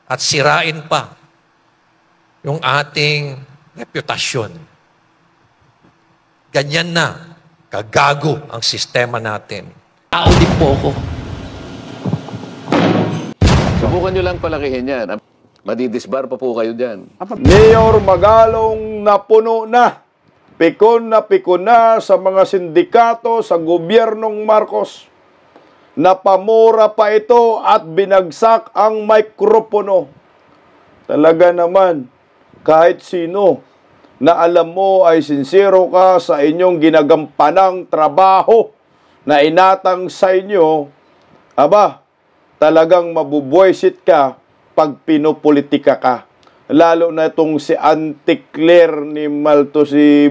at sirain pa yung ating reputasyon. Ganyan na, kagago ang sistema natin. Tao din po ako. Subukan nyo lang palakihin yan. Madidisbar pa po kayo dyan. Mayor Magalong napuno na. Pikon na sa mga sindikato sa gobyernong Marcos. Napamura pa ito at binagsak ang mikropono. Talaga naman, kahit sino na alam mo ay sincero ka sa inyong ginagampanang trabaho na inatang sa inyo, aba, talagang mabubwisit ka pag pinopolitika ka. Lalo na itong si Auntie Claire ni Malto, si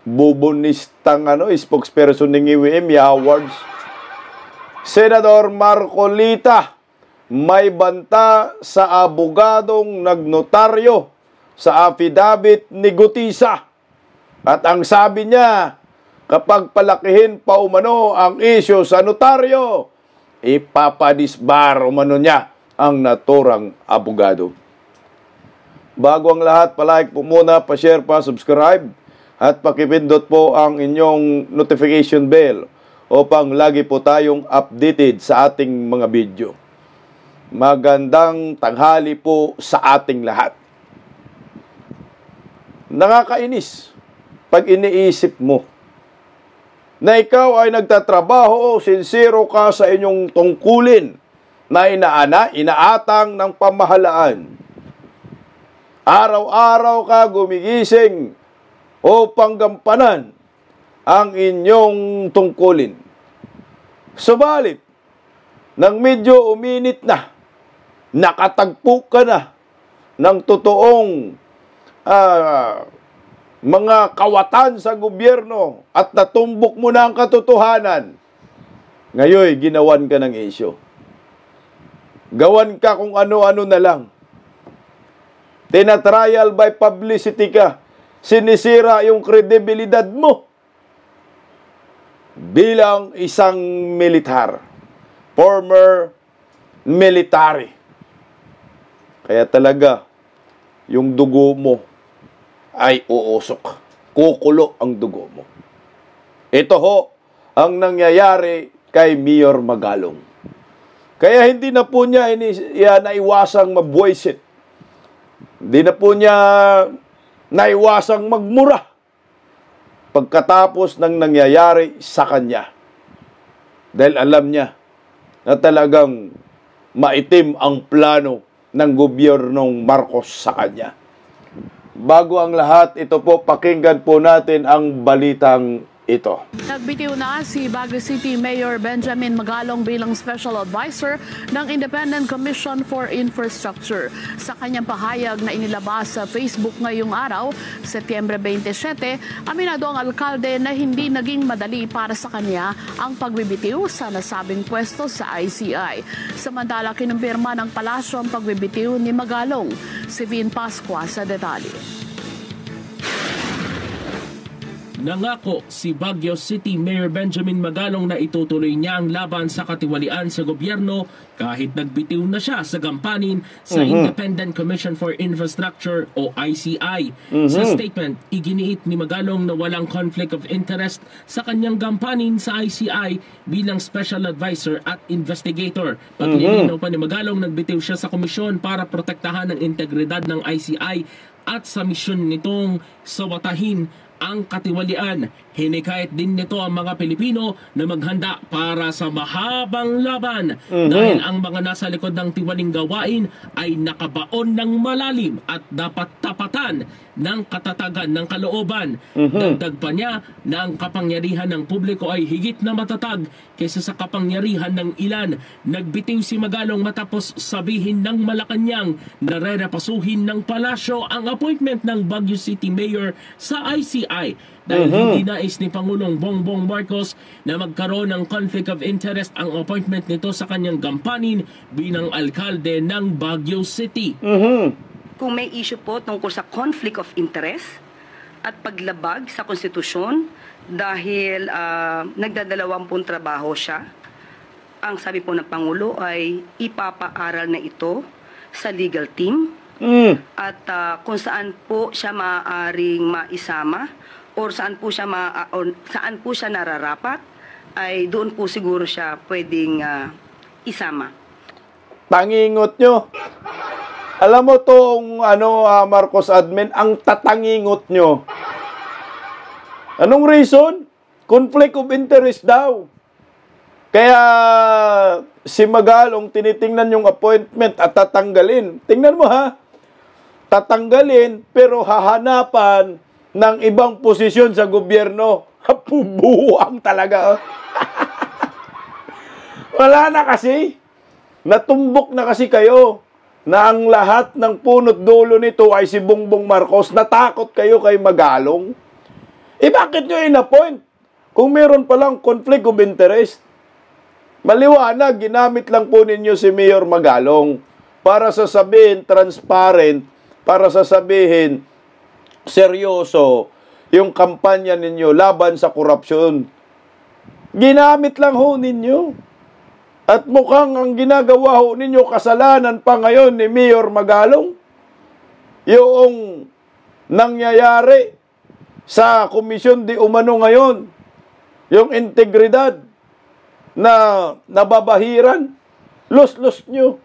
bubonistang spokesperson ng IWM Awards. Senador Marcolita, may banta sa abogadong nagnotaryo sa affidavit ni Gutisa. At ang sabi niya, kapag palakihin pa umano ang isyo sa notaryo, ipapadisbar umano niya ang naturang abogado. Bago ang lahat, palike po muna, pa-share pa, subscribe, at pakipindot po ang inyong notification bell upang lagi po tayong updated sa ating mga video. Magandang tanghali po sa ating lahat. Nakakainis pag iniisip mo na ikaw ay nagtatrabaho o sincero ka sa inyong tungkulin na inaatang ng pamahalaan. Araw-araw ka gumigising upang gampanan ang inyong tungkulin. Subalit, nang medyo uminit na, nakatagpo ka na ng totoong mga kawatan sa gobyerno at natumbok mo na ang katotohanan, ngayon ginawan ka ng isyo. Gawan ka kung ano-ano na lang. Tinatrial by publicity ka. Sinisira yung kredibilidad mo bilang isang militar. Former military. Kaya talaga, yung dugo mo ay uusok. Kukulo ang dugo mo. Ito ho ang nangyayari kay Mayor Magalong. Kaya hindi na po niya naiwasang mabwisit. Hindi na po niya naiwasang magmura pagkatapos ng nangyayari sa kanya. Dahil alam niya na talagang maitim ang plano ng gobyernong Marcos sa kanya. Bago ang lahat, ito po, pakinggan po natin ang balitang ito. Nagbitiw na si Baguio City Mayor Benjamin Magalong bilang Special Advisor ng Independent Commission for Infrastructure. Sa kanyang pahayag na inilabas sa Facebook ngayong araw, Setyembre 27, aminado ang alkalde na hindi naging madali para sa kanya ang pagbibitiw sa nasabing pwesto sa ICI. Samantala, kinumpirma ng palasyo ang pagbibitiw ni Magalong. Si Vin Pascua sa detalye. Nangako si Baguio City Mayor Benjamin Magalong na itutuloy niya ang laban sa katiwalian sa gobyerno kahit nagbitiw na siya sa gampanin sa Independent Commission for Infrastructure o ICI. Sa statement, iginiit ni Magalong na walang conflict of interest sa kanyang gampanin sa ICI bilang Special Advisor at Investigator. Paglilinaw pa ni Magalong, nagbitiw siya sa komisyon para protektahan ang integridad ng ICI at sa misyon nitong sawatahin ang katiwalian. Hinikayat din nito ang mga Pilipino na maghanda para sa mahabang laban dahil ang mga nasa likod ng tiwaling gawain ay nakabaon ng malalim at dapat tapatan ng katatagan ng kalooban. Dagdag pa niya na ang kapangyarihan ng publiko ay higit na matatag kaysa sa kapangyarihan ng ilan. Nagbitiw si Magalong matapos sabihin ng Malacanang na rerepasuhin ng palasyo ang appointment ng Baguio City Mayor sa ICI dahil hindi nais ni Pangulong Bongbong Marcos na magkaroon ng conflict of interest ang appointment nito sa kanyang gampanin bilang alkalde ng Baguio City. Kung may issue po tungkol sa conflict of interest at paglabag sa konstitusyon dahil nagdadalawampung trabaho siya, ang sabi po ng Pangulo ay ipapaaral na ito sa legal team at kung saan po siya maaaring maisama or saan po siya nararapat, ay doon po siguro siya pwedeng isama. Tangingot nyo. Alam mo tong Marcos admin, ang tatangingot nyo. Anong reason? Conflict of interest daw. Kaya si Magalong tinitingnan yung appointment at tatanggalin. Tingnan mo ha. Tatanggalin pero hahanapan ng ibang posisyon sa gobyerno. Pubuang talaga. Wala na kasi. Natumbok na kasi kayo na ang lahat ng punot dulo nito ay si Bongbong Marcos. Natakot kayo kay Magalong. Bakit nyo in-appoint? Kung meron palang conflict of interest. Maliwanag, ginamit lang po ninyo si Mayor Magalong para sasabihin transparent, para sasabihin seryoso yung kampanya ninyo laban sa korupsyon. Ginamit lang ho ninyo. At mukhang ang ginagawa ho ninyo kasalanan pa ngayon ni Mayor Magalong. Yung nangyayari sa komisyon di umano ngayon, yung integridad na nababahiran, los-los nyo.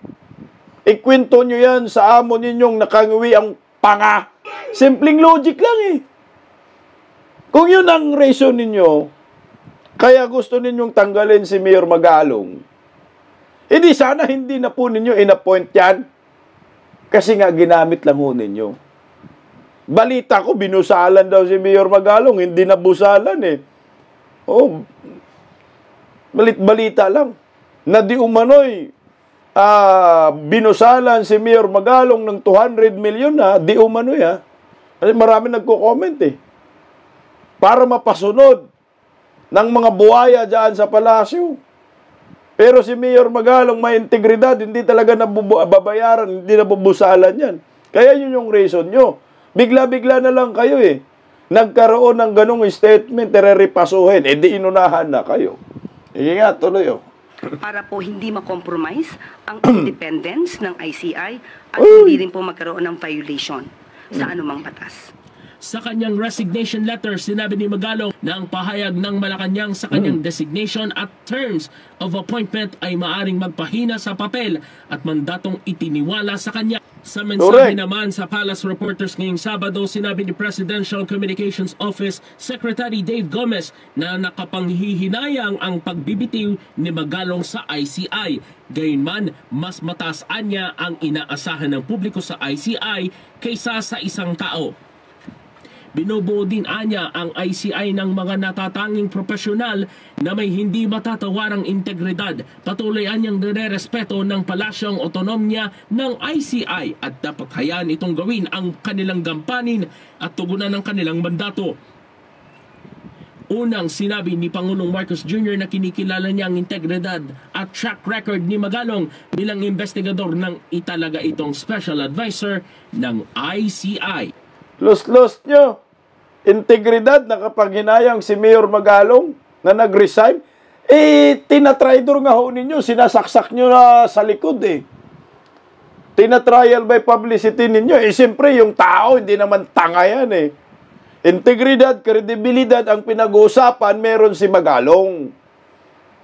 Ikwento nyo yan sa amo ninyong nakanguwi ang panga. Simpleng logic lang eh. Kung yun ang reason ninyo, kaya gusto ninyong tanggalin si Mayor Magalong, edi sana hindi na po ninyo in-appoint yan. Kasi nga ginamit lang ho ninyo. Balita ko, binusalan daw si Mayor Magalong, hindi nabusalan eh. Oh, balita lang. Na di umano'y binusalan si Mayor Magalong ng 200 million ha, di umano'y ha. Kasi marami nagko-comment eh. Para mapasunod ng mga buhaya dyan sa palasyo. Pero si Mayor Magalong may integridad, hindi talaga nababayaran, hindi nabubusalan yan. Kaya yun yung reason nyo. Bigla-bigla na lang kayo eh. Nagkaroon ng ganong statement, tereripasuhin, di inunahan na kayo. Sige nga, tuloy oh. Para po hindi makompromise ang independence ng ICI at hindi rin po magkaroon ng violation sa anumang batas. Sa kanyang resignation letter, sinabi ni Magalong na ang pahayag ng Malacanang sa kanyang designation at terms of appointment ay maaring magpahina sa papel at mandatong itiniwala sa kanya. Sa mensahe naman sa Palace Reporters ngayong Sabado, sinabi ni Presidential Communications Office Secretary Dave Gomez na nakapanghihinayang ang pagbibitiw ni Magalong sa ICI. Gayunman, mas mataas anya ang inaasahan ng publiko sa ICI kaysa sa isang tao. Binubuo din anya ang ICI ng mga natatanging profesional na may hindi matatawarang integridad. Patuloy anyang nire-respeto ng palasyong otonomya ng ICI at dapat hayaan itong gawin ang kanilang gampanin at tugunan ng kanilang mandato. Unang sinabi ni Pangulong Marcos Jr. na kinikilala niya ang integridad at track record ni Magalong bilang investigador ng italaga itong special advisor ng ICI. Los-los nyo. Integridad na kapag hinayang si Mayor Magalong na nag-resign, tinatraidor nga ho ninyo, sinasaksak nyo na sa likod eh. Tinatrial by publicity ninyo. Siyempre yung tao, hindi naman tanga yan eh. Integridad, kredibilidad ang pinag-uusapan, meron si Magalong.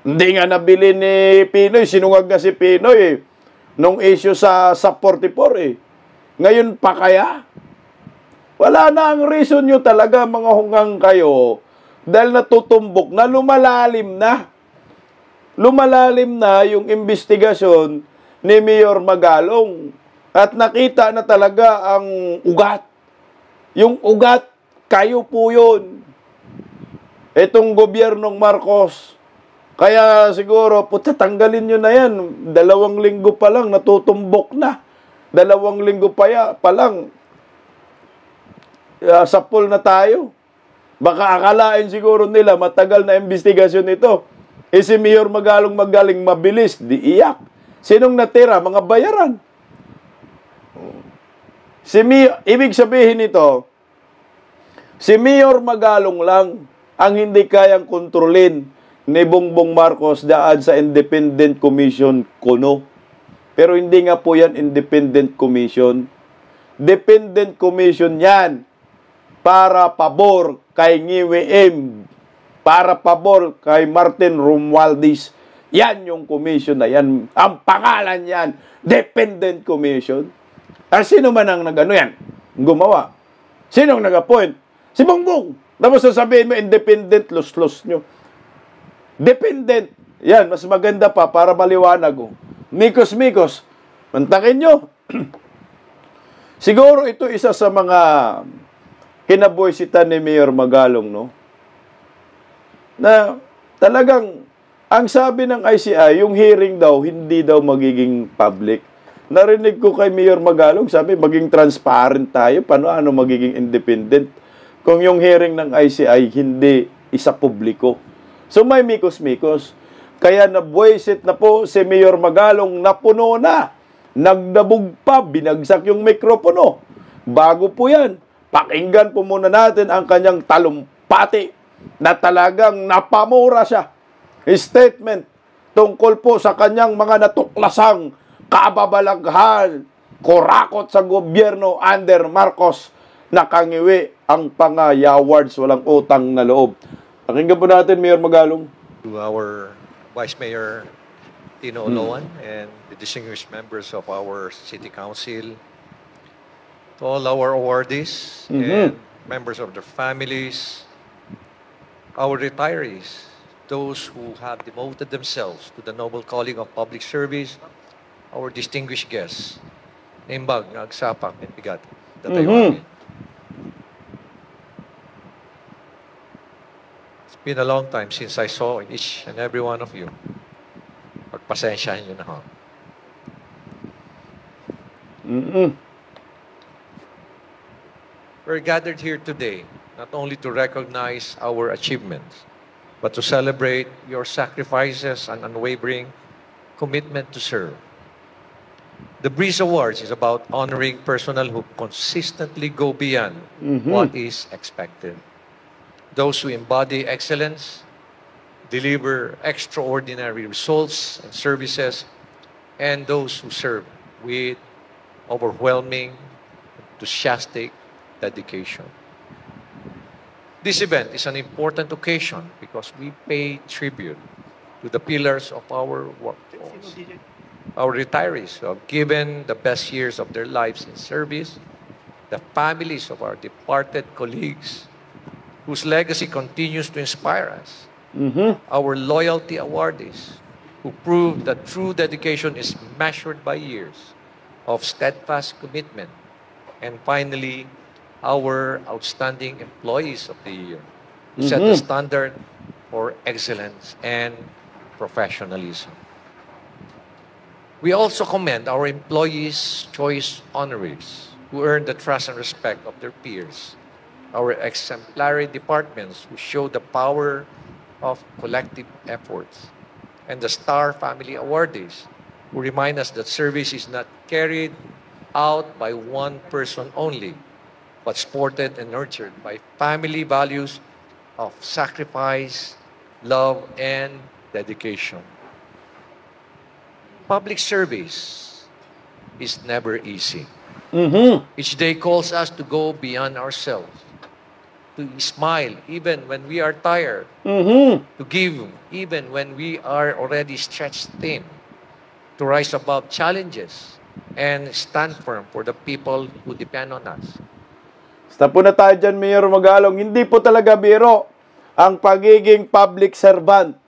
Hindi nga nabili ni Pinoy, sinungag na si Pinoy eh. Nung issue sa 44 eh. Ngayon pa kaya? Wala na ang reason nyo talaga mga hunggang kayo dahil natutumbok na lumalalim na. Lumalalim na yung investigasyon ni Mayor Magalong at nakita na talaga ang ugat. Yung ugat, kayo po yun. Itong gobyernong Marcos. Kaya siguro, tanggalin nyo na yan. 2 linggo pa lang, natutumbok na. 2 linggo pa lang. Sa pool na tayo. Baka akalain siguro nila matagal na investigasyon ito. Si Mayor Magalong magaling mabilis, di iyak. Sinong natira? Mga bayaran. Ibig sabihin nito, si Mayor Magalong lang ang hindi kayang kontrolin ni Bongbong Marcos daan sa Independent Commission Kuno. Pero hindi nga po yan independent commission. Dependent commission yan para pabor kay NIWM, para pabor kay Martin Romualdez. Yan yung commission na yan. Ang pangalan yan, dependent commission. At sino man ang nag-ano yan? Gumawa. Sinong nag-appoint? Si Bongbong. Tapos sasabihin mo, independent, los-los nyo. Dependent. Yan, mas maganda pa para maliwanag. Mikos-mikos. Mantakin nyo. Siguro ito isa sa mga kinabuisitan ni Mayor Magalong, no? Na talagang, ang sabi ng ICI, yung hearing daw, hindi daw magiging public. Narinig ko kay Mayor Magalong, sabi, maging transparent tayo. Paano magiging independent? Kung yung hearing ng ICI, hindi isa publiko. So may mikos-mikos. Kaya nabuisit na po si Mayor Magalong, napuno na. Nagdabog pa, binagsak yung mikropono. Bago po yan, pakinggan po muna natin ang kanyang talumpati na talagang napamura siya. Statement tungkol po sa kanyang mga natuklasang kababalaghan, kurakot sa gobyerno under Marcos, nakangiwi ang pangayawards, walang utang na loob. Pakinggan po natin, Mayor Magalong. To our Vice Mayor Tino Oloan and the distinguished members of our City Council, to all our awardees and members of their families, our retirees, those who have devoted themselves to the noble calling of public service, our distinguished guests, Naimbag, Nagsapak, and Bigat, that I want. It's been a long time since I saw each and every one of you. Pagpasensyahan nyo na ho. We're gathered here today not only to recognize our achievements, but to celebrate your sacrifices and unwavering commitment to serve. The Breeze Awards is about honoring personnel who consistently go beyond what is expected. Those who embody excellence, deliver extraordinary results and services, and those who serve with overwhelming, enthusiastic dedication. This event is an important occasion because we pay tribute to the pillars of our workforce. Our retirees who have given the best years of their lives in service, the families of our departed colleagues whose legacy continues to inspire us, our loyalty awardees who prove that true dedication is measured by years of steadfast commitment, and finally, our outstanding employees of the year who set the standard for excellence and professionalism. We also commend our employees' choice honorees who earn the trust and respect of their peers, our exemplary departments who show the power of collective efforts, and the Star Family Awardees who remind us that service is not carried out by one person only, but supported and nurtured by family values of sacrifice, love, and dedication. Public service is never easy. Each day calls us to go beyond ourselves, to smile even when we are tired, to give even when we are already stretched thin, to rise above challenges and stand firm for the people who depend on us. Basta po na tayo dyan, Mayor Magalong. Hindi po talaga biro ang pagiging public servant.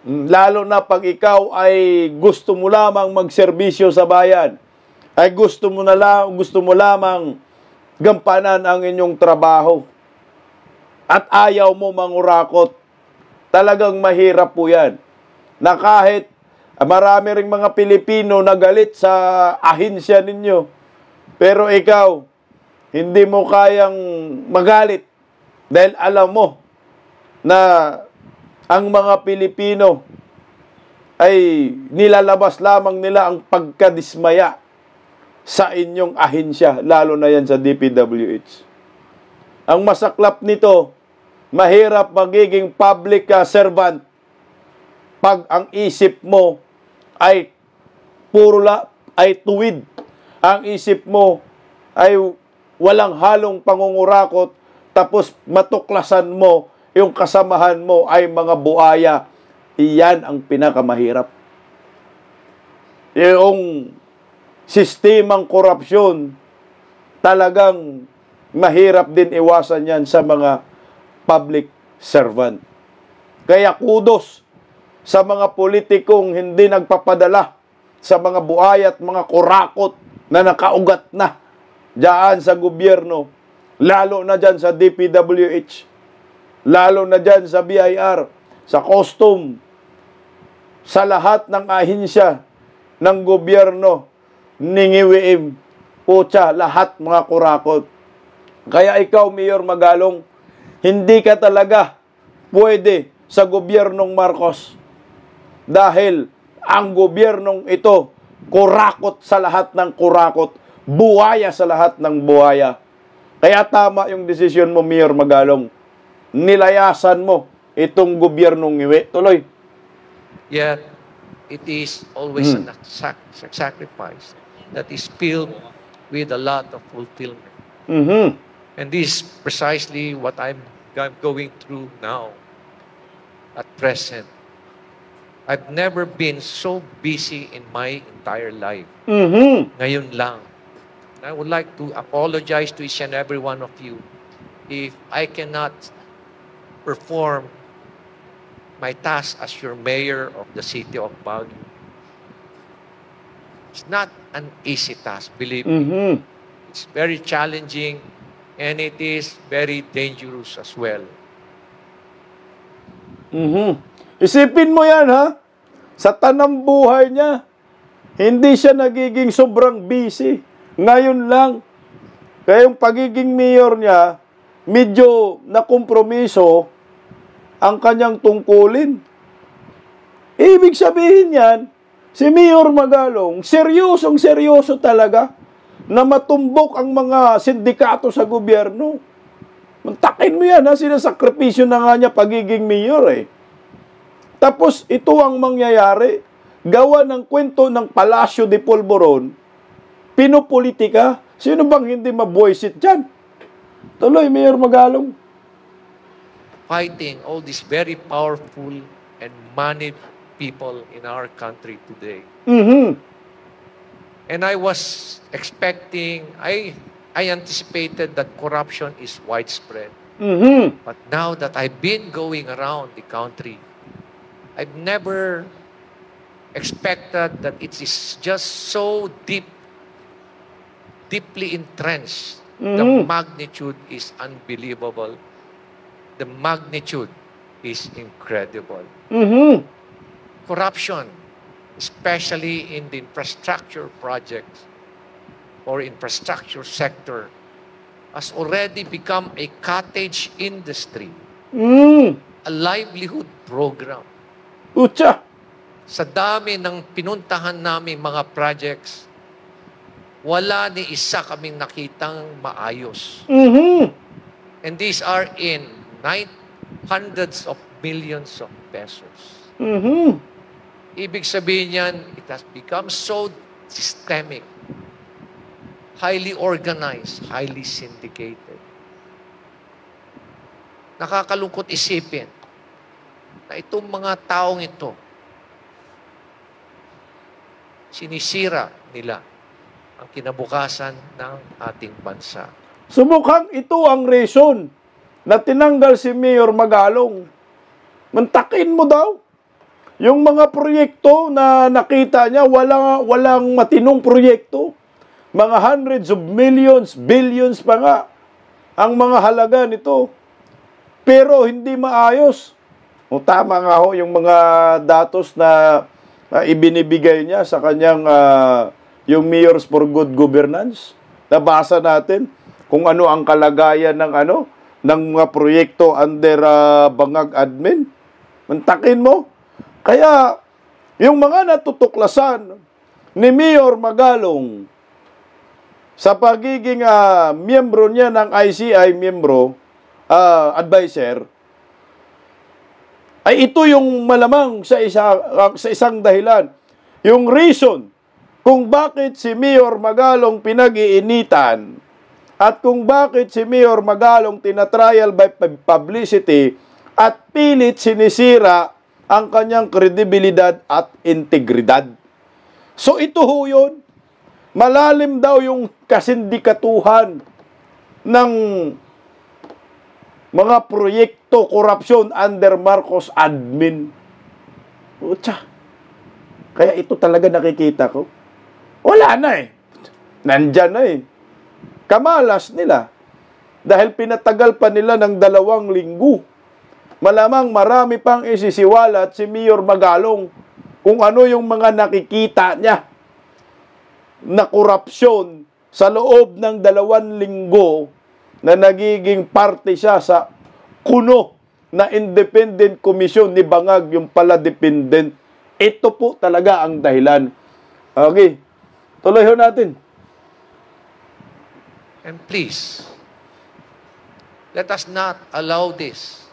Lalo na pag ikaw ay gusto mo lamang magserbisyo sa bayan, ay gusto mo lamang gampanan ang inyong trabaho, at ayaw mo mangurakot. Talagang mahirap po yan. Na kahit marami ring mga Pilipino na galit sa ahinsya ninyo, pero ikaw, hindi mo kayang magalit dahil alam mo na ang mga Pilipino ay nilalabas lamang nila ang pagkadismaya sa inyong ahensya, lalo na yan sa DPWH. Ang masaklap nito, mahirap magiging public servant pag ang isip mo ay ay tuwid. Ang isip mo ay walang halong pangungurakot, tapos matuklasan mo yung kasamahan mo ay mga buaya. Iyan ang pinakamahirap. Yung sistemang korupsyon, talagang mahirap din iwasan yan sa mga public servant. Kaya kudos sa mga politikong hindi nagpapadala sa mga buaya at mga kurakot na nakaugat na diyan sa gobyerno, lalo na diyan sa DPWH, lalo na diyan sa BIR, sa custom, sa lahat ng ahensya ng gobyerno ni WM, putya, lahat mga kurakot. Kaya ikaw, Mayor Magalong, hindi ka talaga pwede sa gobyernong Marcos. Dahil ang gobyernong ito, kurakot sa lahat ng kurakot, buhaya sa lahat ng buhaya. Kaya tama yung desisyon mo, Mayor Magalong. Nilayasan mo itong gobyernong iwi. Tuloy. Yet, it is always a sacrifice that is filled with a lot of fulfillment. And this is precisely what I'm going through now, at present. I've never been so busy in my entire life. Ngayon lang. I would like to apologize to each and every one of you if I cannot perform my task as your mayor of the city of Baguio. It's not an easy task, believe me. It's very challenging and it is very dangerous as well. Isipin mo yan, ha? Sa tanang buhay niya, hindi siya nagiging sobrang busy. Ngayon lang. Kaya yung pagiging mayor niya, medyo nakompromiso ang kanyang tungkulin. Ibig sabihin yan, si Mayor Magalong, seryosong-seryoso talaga na matumbok ang mga sindikato sa gobyerno. Mantakin mo yan, ha? Sinasakripisyo na nga niya pagiging mayor, eh. Tapos, ito ang mangyayari. Gawa ng kwento ng Palasyo de Polvoron, pinopolitika. Sino bang hindi mabuisit dyan? Tuloy, Mayor Magalong. Fighting all these very powerful and moneyed people in our country today. And I was expecting, I anticipated that corruption is widespread. But now that I've been going around the country, I've never expected that it is just so deeply entrenched. The magnitude is unbelievable. The magnitude is incredible. Corruption, especially in the infrastructure projects or infrastructure sector, has already become a cottage industry, a livelihood program. Utsa! Sa dami ng pinuntahan namin mga projects, wala ni isa kaming nakitang maayos. And these are in hundreds of millions of pesos. Ibig sabihin yan, it has become so systemic, highly organized, highly syndicated. Nakakalungkot isipin na itong mga taong ito, sinisira nila ang kinabukasan ng ating bansa. Sumukhang ito ang reason na tinanggal si Mayor Magalong. Mantakin mo daw. Yung mga proyekto na nakita niya, walang matinong proyekto. Mga hundreds of millions, billions pa nga ang mga halaga nito. Pero hindi maayos. O tama nga ho yung mga datos na ibinibigay niya sa kanyang yung Mayors for Good Governance. Nabasa natin kung ano ang kalagayan ng ng mga proyekto under Bangag Admin. Mantakin mo. Kaya yung mga natutuklasan ni Mayor Magalong sa pagiging miyembro niya ng ICI, advisor, ay ito yung malamang sa isang dahilan. Yung reason kung bakit si Mayor Magalong pinag-iinitan at kung bakit si Mayor Magalong tinatrial by publicity at pilit sinisira ang kanyang kredibilidad at integridad. So ito ho yun. Malalim daw yung kasindikatuhan ng mga proyekto korupsyon under Marcos admin. Utsa. Kaya ito talaga nakikita ko. Wala na eh. Nandyan na eh. Kamalas nila. Dahil pinatagal pa nila ng 2 linggo. Malamang marami pang isisiwalat si Mayor Magalong kung ano yung mga nakikita niya na korupsyon sa loob ng 2 linggo na nagiging parte siya sa kuno na independent commission ni Bangag, yung pala dependent. Ito po talaga ang dahilan. Okay, tuloy ho natin. And please, let us not allow this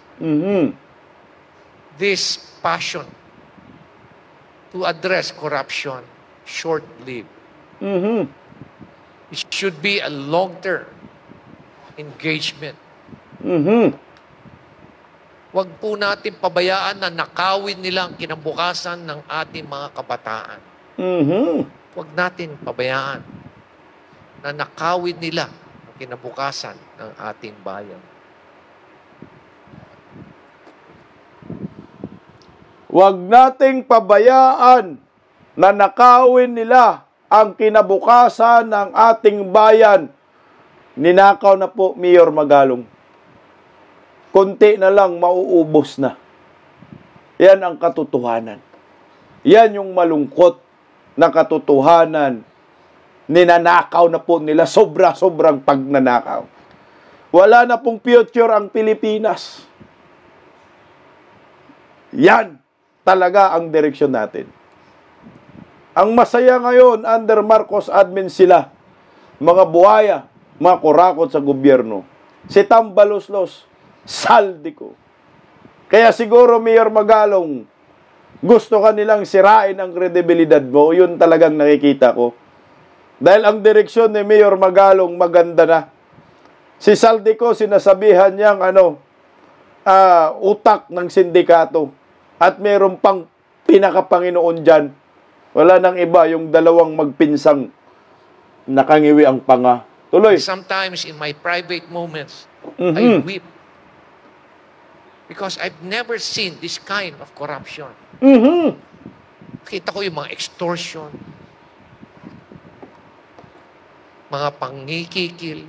this passion to address corruption short-lived. It should be a long-term engagement. Huwag po natin pabayaan na nakawin nila ang kinabukasan ng ating mga kabataan. Huwag natin pabayaan na nakawin nila ang kinabukasan ng ating bayan. Huwag nating pabayaan na nakawin nila ang kinabukasan ng ating bayan. Ninakaw na po, Mayor Magalong. Konti na lang, mauubos na. Yan ang katotohanan. Yan yung malungkot na katotohanan. Ninanakaw na po nila, sobra-sobrang pagnanakaw. Wala na pong future ang Pilipinas. Yan talaga ang direksyon natin. Ang masaya ngayon, under Marcos admin sila, mga buhaya, mga kurakot sa gobyerno. Si Tambaloslos, Saldico. Kaya siguro, Mayor Magalong, gusto ka nilang sirain ang kredibilidad mo. Yun talagang nakikita ko. Dahil ang direksyon ni Mayor Magalong maganda na. Si Saldico, sinasabihan niyang utak ng sindikato. At meron pang pinakapanginoon dyan. Wala nang iba, yung 2 magpinsang nakangiwi ang panga. Tuloy. Sometimes in my private moments, I weep. Because I've never seen this kind of corruption. Kita ko yung mga extortion, mga pangikikil.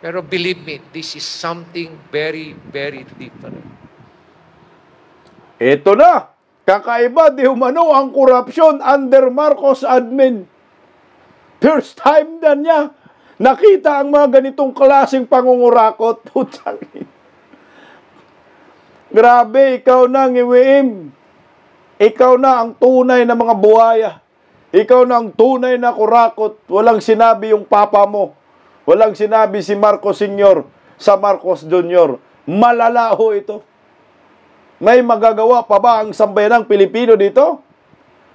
Pero believe me, this is something very, very different. Ito na. Kakaiba di umano ang korupsyon under Marcos admin. First time na niya nakita ang mga ganitong klaseng pangungurakot. Putang ina. Grabe, ikaw na, ngiwiim. Ikaw na ang tunay na mga buhaya. Ikaw na ang tunay na kurakot. Walang sinabi yung papa mo. Walang sinabi si Marcos Sr. sa Marcos Jr. Malala ho ito. May magagawa pa ba ang sambayanang Pilipino dito?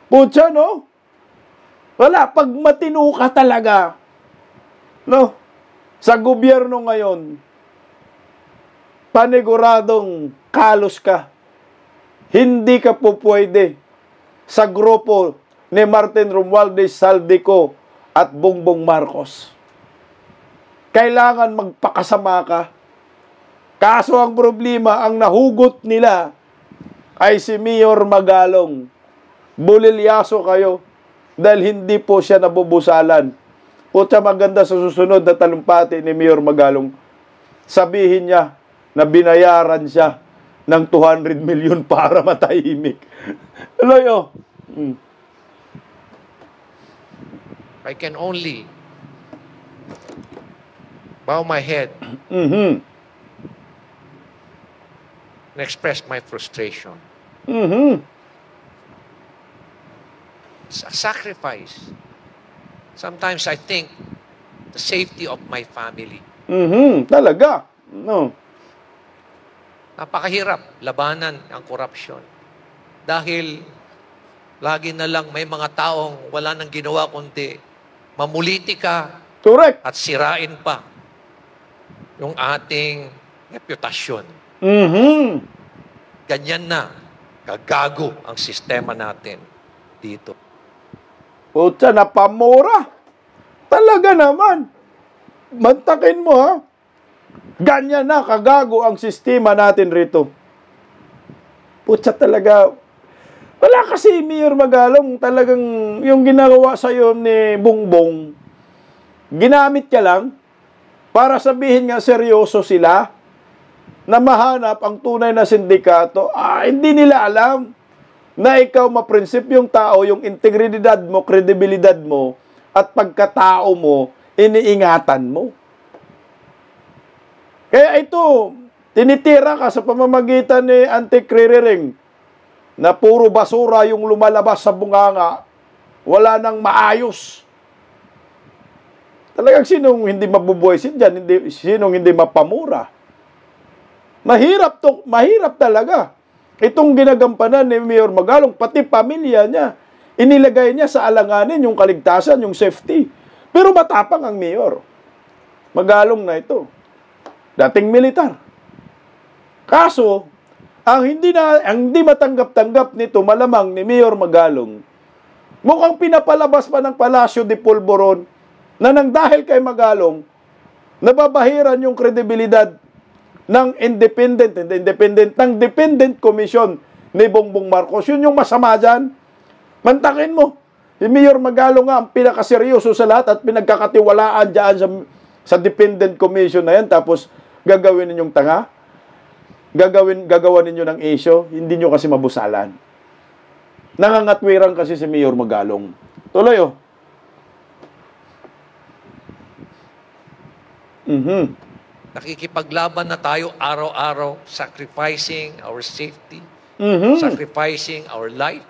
Putya, no? Wala. Pag matino ka talaga, no? Sa gobyerno ngayon, paniguradong kalos ka. Hindi ka po pwede sa grupo ni Martin Romualdez Saldico at Bongbong Marcos. Kailangan magpakasama ka. Kaso ang problema, ang nahugot nila ay si Mayor Magalong. Bulilyaso kayo dahil hindi po siya nabubusalan. Putya, maganda sa susunod na talumpati ni Mayor Magalong. Sabihin niya na binayaran siya ng 200 million para matahimik. Loyo. I can only bow my head and express my frustration. It's a sacrifice. Sometimes I think the safety of my family. Talaga. No. Napakahirap labanan ang korupsyon. Dahil Lagi na lang may mga taong wala nang ginawa kundi mamulitika Correct. at sirain pa yung ating reputasyon. Mhm. Ganyan na, gagago ang sistema natin dito. Putya, napamura. Talaga naman. Mantakin mo, ha? Ganyan na, kagago ang sistema natin rito. Putya talaga. Wala kasi, Mayor Magalong, talagang yung ginagawa sa'yo ni Bongbong, ginamit ka lang para sabihin nga seryoso sila na mahanap ang tunay na sindikato. Hindi nila alam na ikaw maprinsipyong tao, yung integridad mo, kredibilidad mo, at pagkatao mo, iniingatan mo. Kaya ito, tinitira ka sa pamamagitan ni Anti-Kriring na puro basura yung lumalabas sa bunganga, wala nang maayos. Talagang sinong hindi mabubuwisin dyan, sinong hindi mapamura. Mahirap talaga. Itong ginagampanan ni Mayor Magalong, pati pamilya niya, inilagay niya sa alanganin yung kaligtasan, yung safety. Pero matapang ang Mayor Magalong na ito. Dating militar. Kaso, ang hindi matanggap-tanggap nito, malamang ni Mayor Magalong, mukhang pinapalabas pa ng Palasyo de Polvoron na nang dahil kay Magalong, nababahiran yung kredibilidad ng Dependent Commission ni Bongbong Marcos. Yun yung masama dyan. Mantakin mo. Si Mayor Magalong nga ang pinakaseryoso sa lahat at pinagkakatiwalaan dyan sa Dependent Commission na yan. Tapos gagawin ninyong tanga. Gagawa ninyo ng issue. Hindi nyo kasi mabusalan. Nangangatwiran kasi si Mayor Magalong. Tuloy, oh. Nakikipaglaban na tayo araw-araw, sacrificing our safety, sacrificing our life.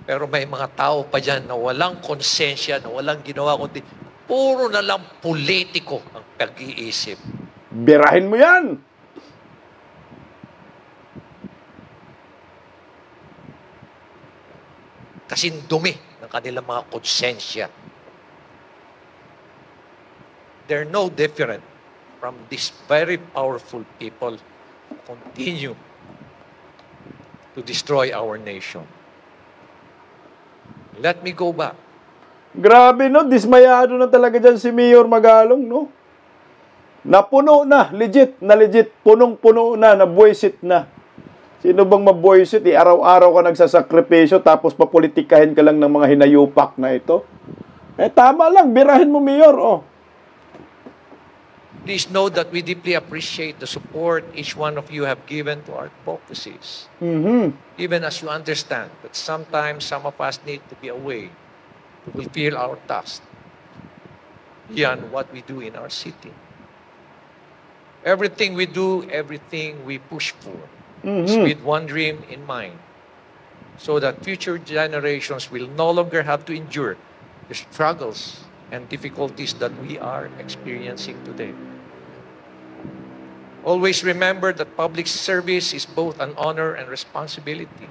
Pero may mga tao pa dyan na walang konsensya, na walang ginawa kundi puro na lang politiko ang pag-iisip. Birahin mo yan! Kasing dumi ng kanilang mga konsensya. They're no different from these very powerful people who continue to destroy our nation. Let me go back. Grabe, no? Dismayado na talaga dyan si Mayor Magalong, no? Napuno na, legit, punong-puno na, nabuwisit na. Sino bang mabuwisit? Araw-araw ka nagsasakripisyo tapos papolitikahin ka lang ng mga hinayupak na ito. Tama lang, birahin mo, Mayor, oh. Please know that we deeply appreciate the support each one of you have given to our advocacies. Even as you understand that sometimes some of us need to be away to fulfill our task beyond what we do in our city. Everything we do, everything we push for is with one dream in mind, so that future generations will no longer have to endure the struggles and difficulties that we are experiencing today. Always remember that public service is both an honor and responsibility.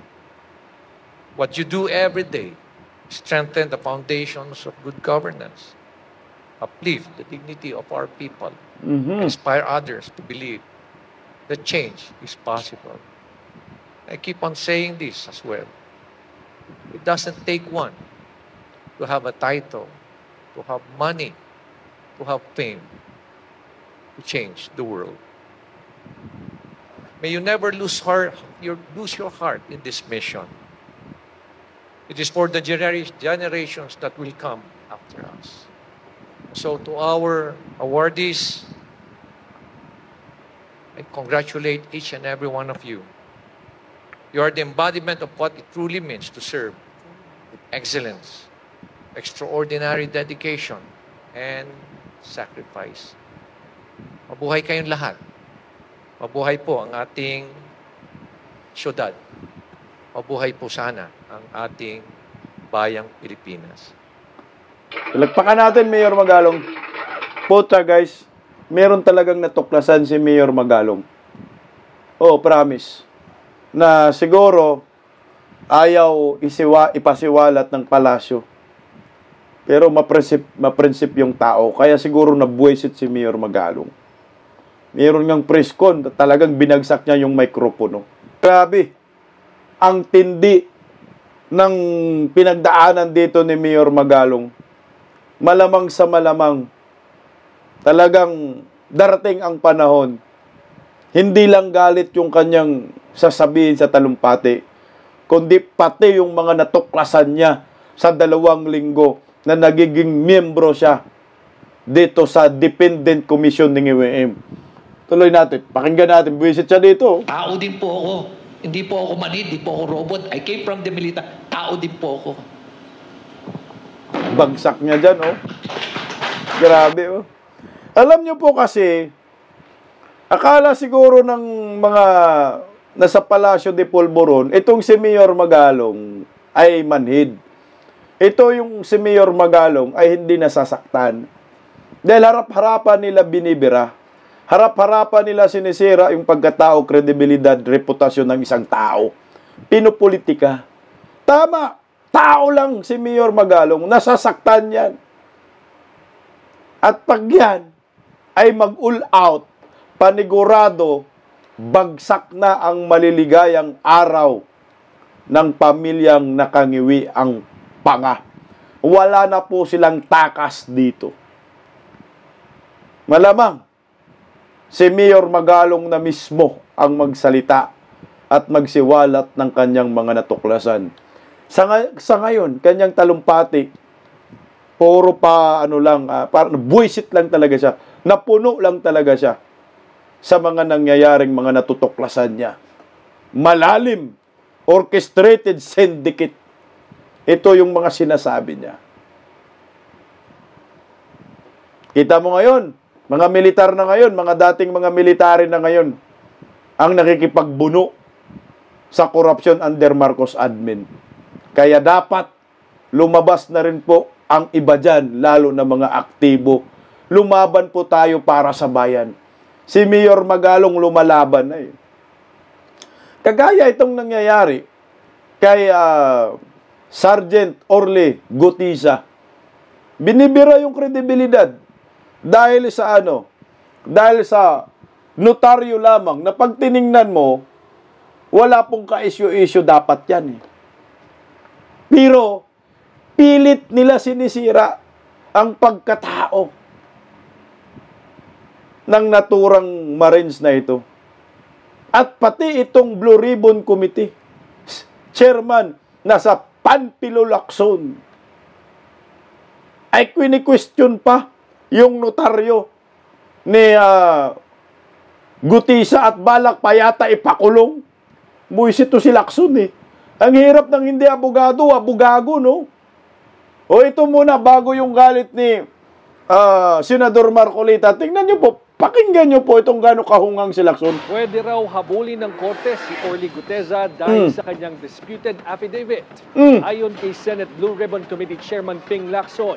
What you do every day strengthen the foundations of good governance, uplift the dignity of our people, inspire others to believe that change is possible. I keep on saying this as well. It doesn't take one to have a title, to have money, to have fame, to change the world. May you never lose your heart in this mission. It is for the generations that will come after us. So to our awardees, I congratulate each and every one of you. You are the embodiment of what it truly means to serve with excellence, extraordinary dedication, and sacrifice. Mabuhay kayong lahat. Mabuhay po ang ating syudad. Mabuhay po sana ang ating bayang Pilipinas. Palakpakan natin, Mayor Magalong. Puta, guys, meron talagang natuklasan si Mayor Magalong. Oh, promise. na siguro ayaw ipasiwalat ng palasyo. Pero maprinsip yung tao. Kaya siguro nabuwisit si Mayor Magalong. Meron ngang press con, talagang binagsak niya yung mikropono. Grabe, ang tindi ng pinagdaanan dito ni Mayor Magalong. Malamang sa malamang, talagang darating ang panahon, hindi lang galit yung kanyang sasabihin sa talumpati, kundi pati yung mga natuklasan niya sa 2 linggo na nagiging miyembro siya dito sa Dependent Commission ng IWM. Tuloy natin. Pakinggan natin. Buwisit siya dito. Tao din po ako. Hindi po ako manid, hindi po ako robot. I came from the military. Tao din po ako. Bagsak niya dyan, oh. Grabe, oh. Alam niyo po kasi, akala siguro ng mga nasa Palasyo de Polvoron, itong si Mayor Magalong ay manhid. Ito yung si Mayor Magalong ay hindi nasasaktan. Dahil harap-harapan nila binibira. Harap-harapan nila sinisira yung pagkatao, kredibilidad, reputasyon ng isang tao. Pinopolitika. Tama. Tao lang si Mayor Magalong. Nasasaktan yan. At pag yan ay mag-all out, panigurado, bagsak na ang maliligayang araw ng pamilyang nakangiwi ang panga. Wala na po silang takas dito. Malamang, si Mayor Magalong na mismo ang magsalita at magsiwalat ng kanyang mga natuklasan. Sa ngayon, kanyang talumpati, puro pa parang buwisit lang talaga siya. Napuno lang talaga siya sa mga nangyayaring mga natutuklasan niya. Malalim, orchestrated syndicate. Ito yung mga sinasabi niya. Kita mo ngayon, mga militar na ngayon, mga dating mga military na ngayon, ang nakikipagbuno sa korupsyon under Marcos admin. Kaya dapat lumabas na rin po ang iba dyan, lalo na mga aktibo. Lumaban po tayo para sa bayan. Si Mayor Magalong lumalaban na eh. Kagaya itong nangyayari kay Sergeant Orly Gutisa. Binibira yung kredibilidad dahil sa dahil sa notaryo lamang na pag tiningnan mo, wala pong ka-issue-issue dapat yan eh. Pero pilit nila sinisira ang pagkatao ng naturang Marines na ito. At pati itong Blue Ribbon Committee, chairman nasa Panfilo Lacson, ay kwini-question pa yung notaryo ni Gutisa at balak pa yata ipakulong. Buisit to si Lacson eh. Ang hirap ng hindi abogado, abogago, no? O ito muna, bago yung galit ni Senador Marcolita, tingnan nyo po, pakinggan nyo po itong gano'ng kahungang si Lacson. Pwede raw habulin ng korte si Orly Gutesa dahil sa kanyang disputed affidavit. Ayon kay Senate Blue Ribbon Committee Chairman Ping Lacson,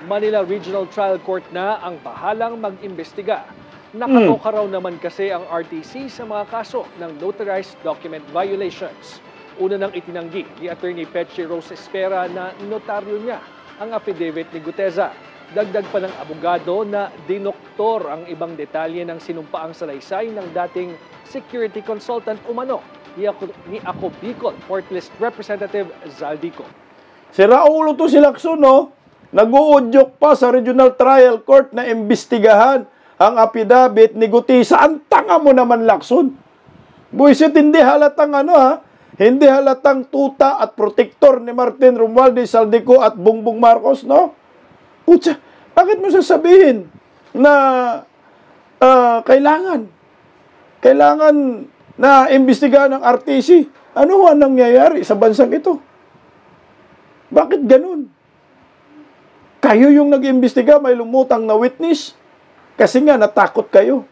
Manila Regional Trial Court na ang bahalang mag-imbestiga. Nakatoka raw naman kasi ang RTC sa mga kaso ng notarized document violations. Una nang itinanggi ni Attorney Peche Rose Espera na notaryo niya ang affidavit ni Gutesa. Dagdag pa ng abogado na dinoktor ang ibang detalye ng sinumpaang salaysay ng dating security consultant umano ni Ako Bicol Port List Representative Zaldico. Si Raulo to si Lacson, no? Nag-uudyok pa sa Regional Trial Court na imbestigahan ang affidavit ni Gutisa. Ang tanga mo naman, Lacson. Buisit, hindi halatang hindi halatang tuta at protektor ni Martin Romualdez Zaldico at Bongbong Marcos, no? Putya, bakit mo sasabihin na kailangan na imbestigahan ng RTC? Ano ang nangyayari sa bansang ito? Bakit ganun? Kayo yung nag-imbestiga, may lumutang na witness. Kasi nga, natakot kayo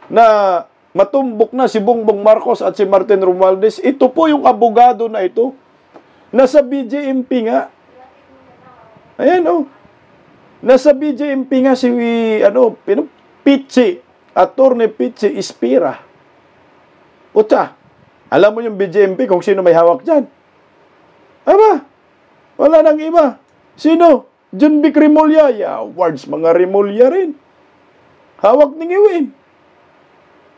na matumbok na si Bongbong Marcos at si Martin Romualdez. Ito po yung abogado na ito. Nasa BJMP nga. Ayan, oh. Nasa BJMP nga si, Pichi, Attorney Pichi Espera. Puta, Alam mo yung BJMP kung sino may hawak dyan? Aba, wala nang iba. Sino? John Vic Rimulya. Awards, mga Rimulya rin. Hawak ng UM.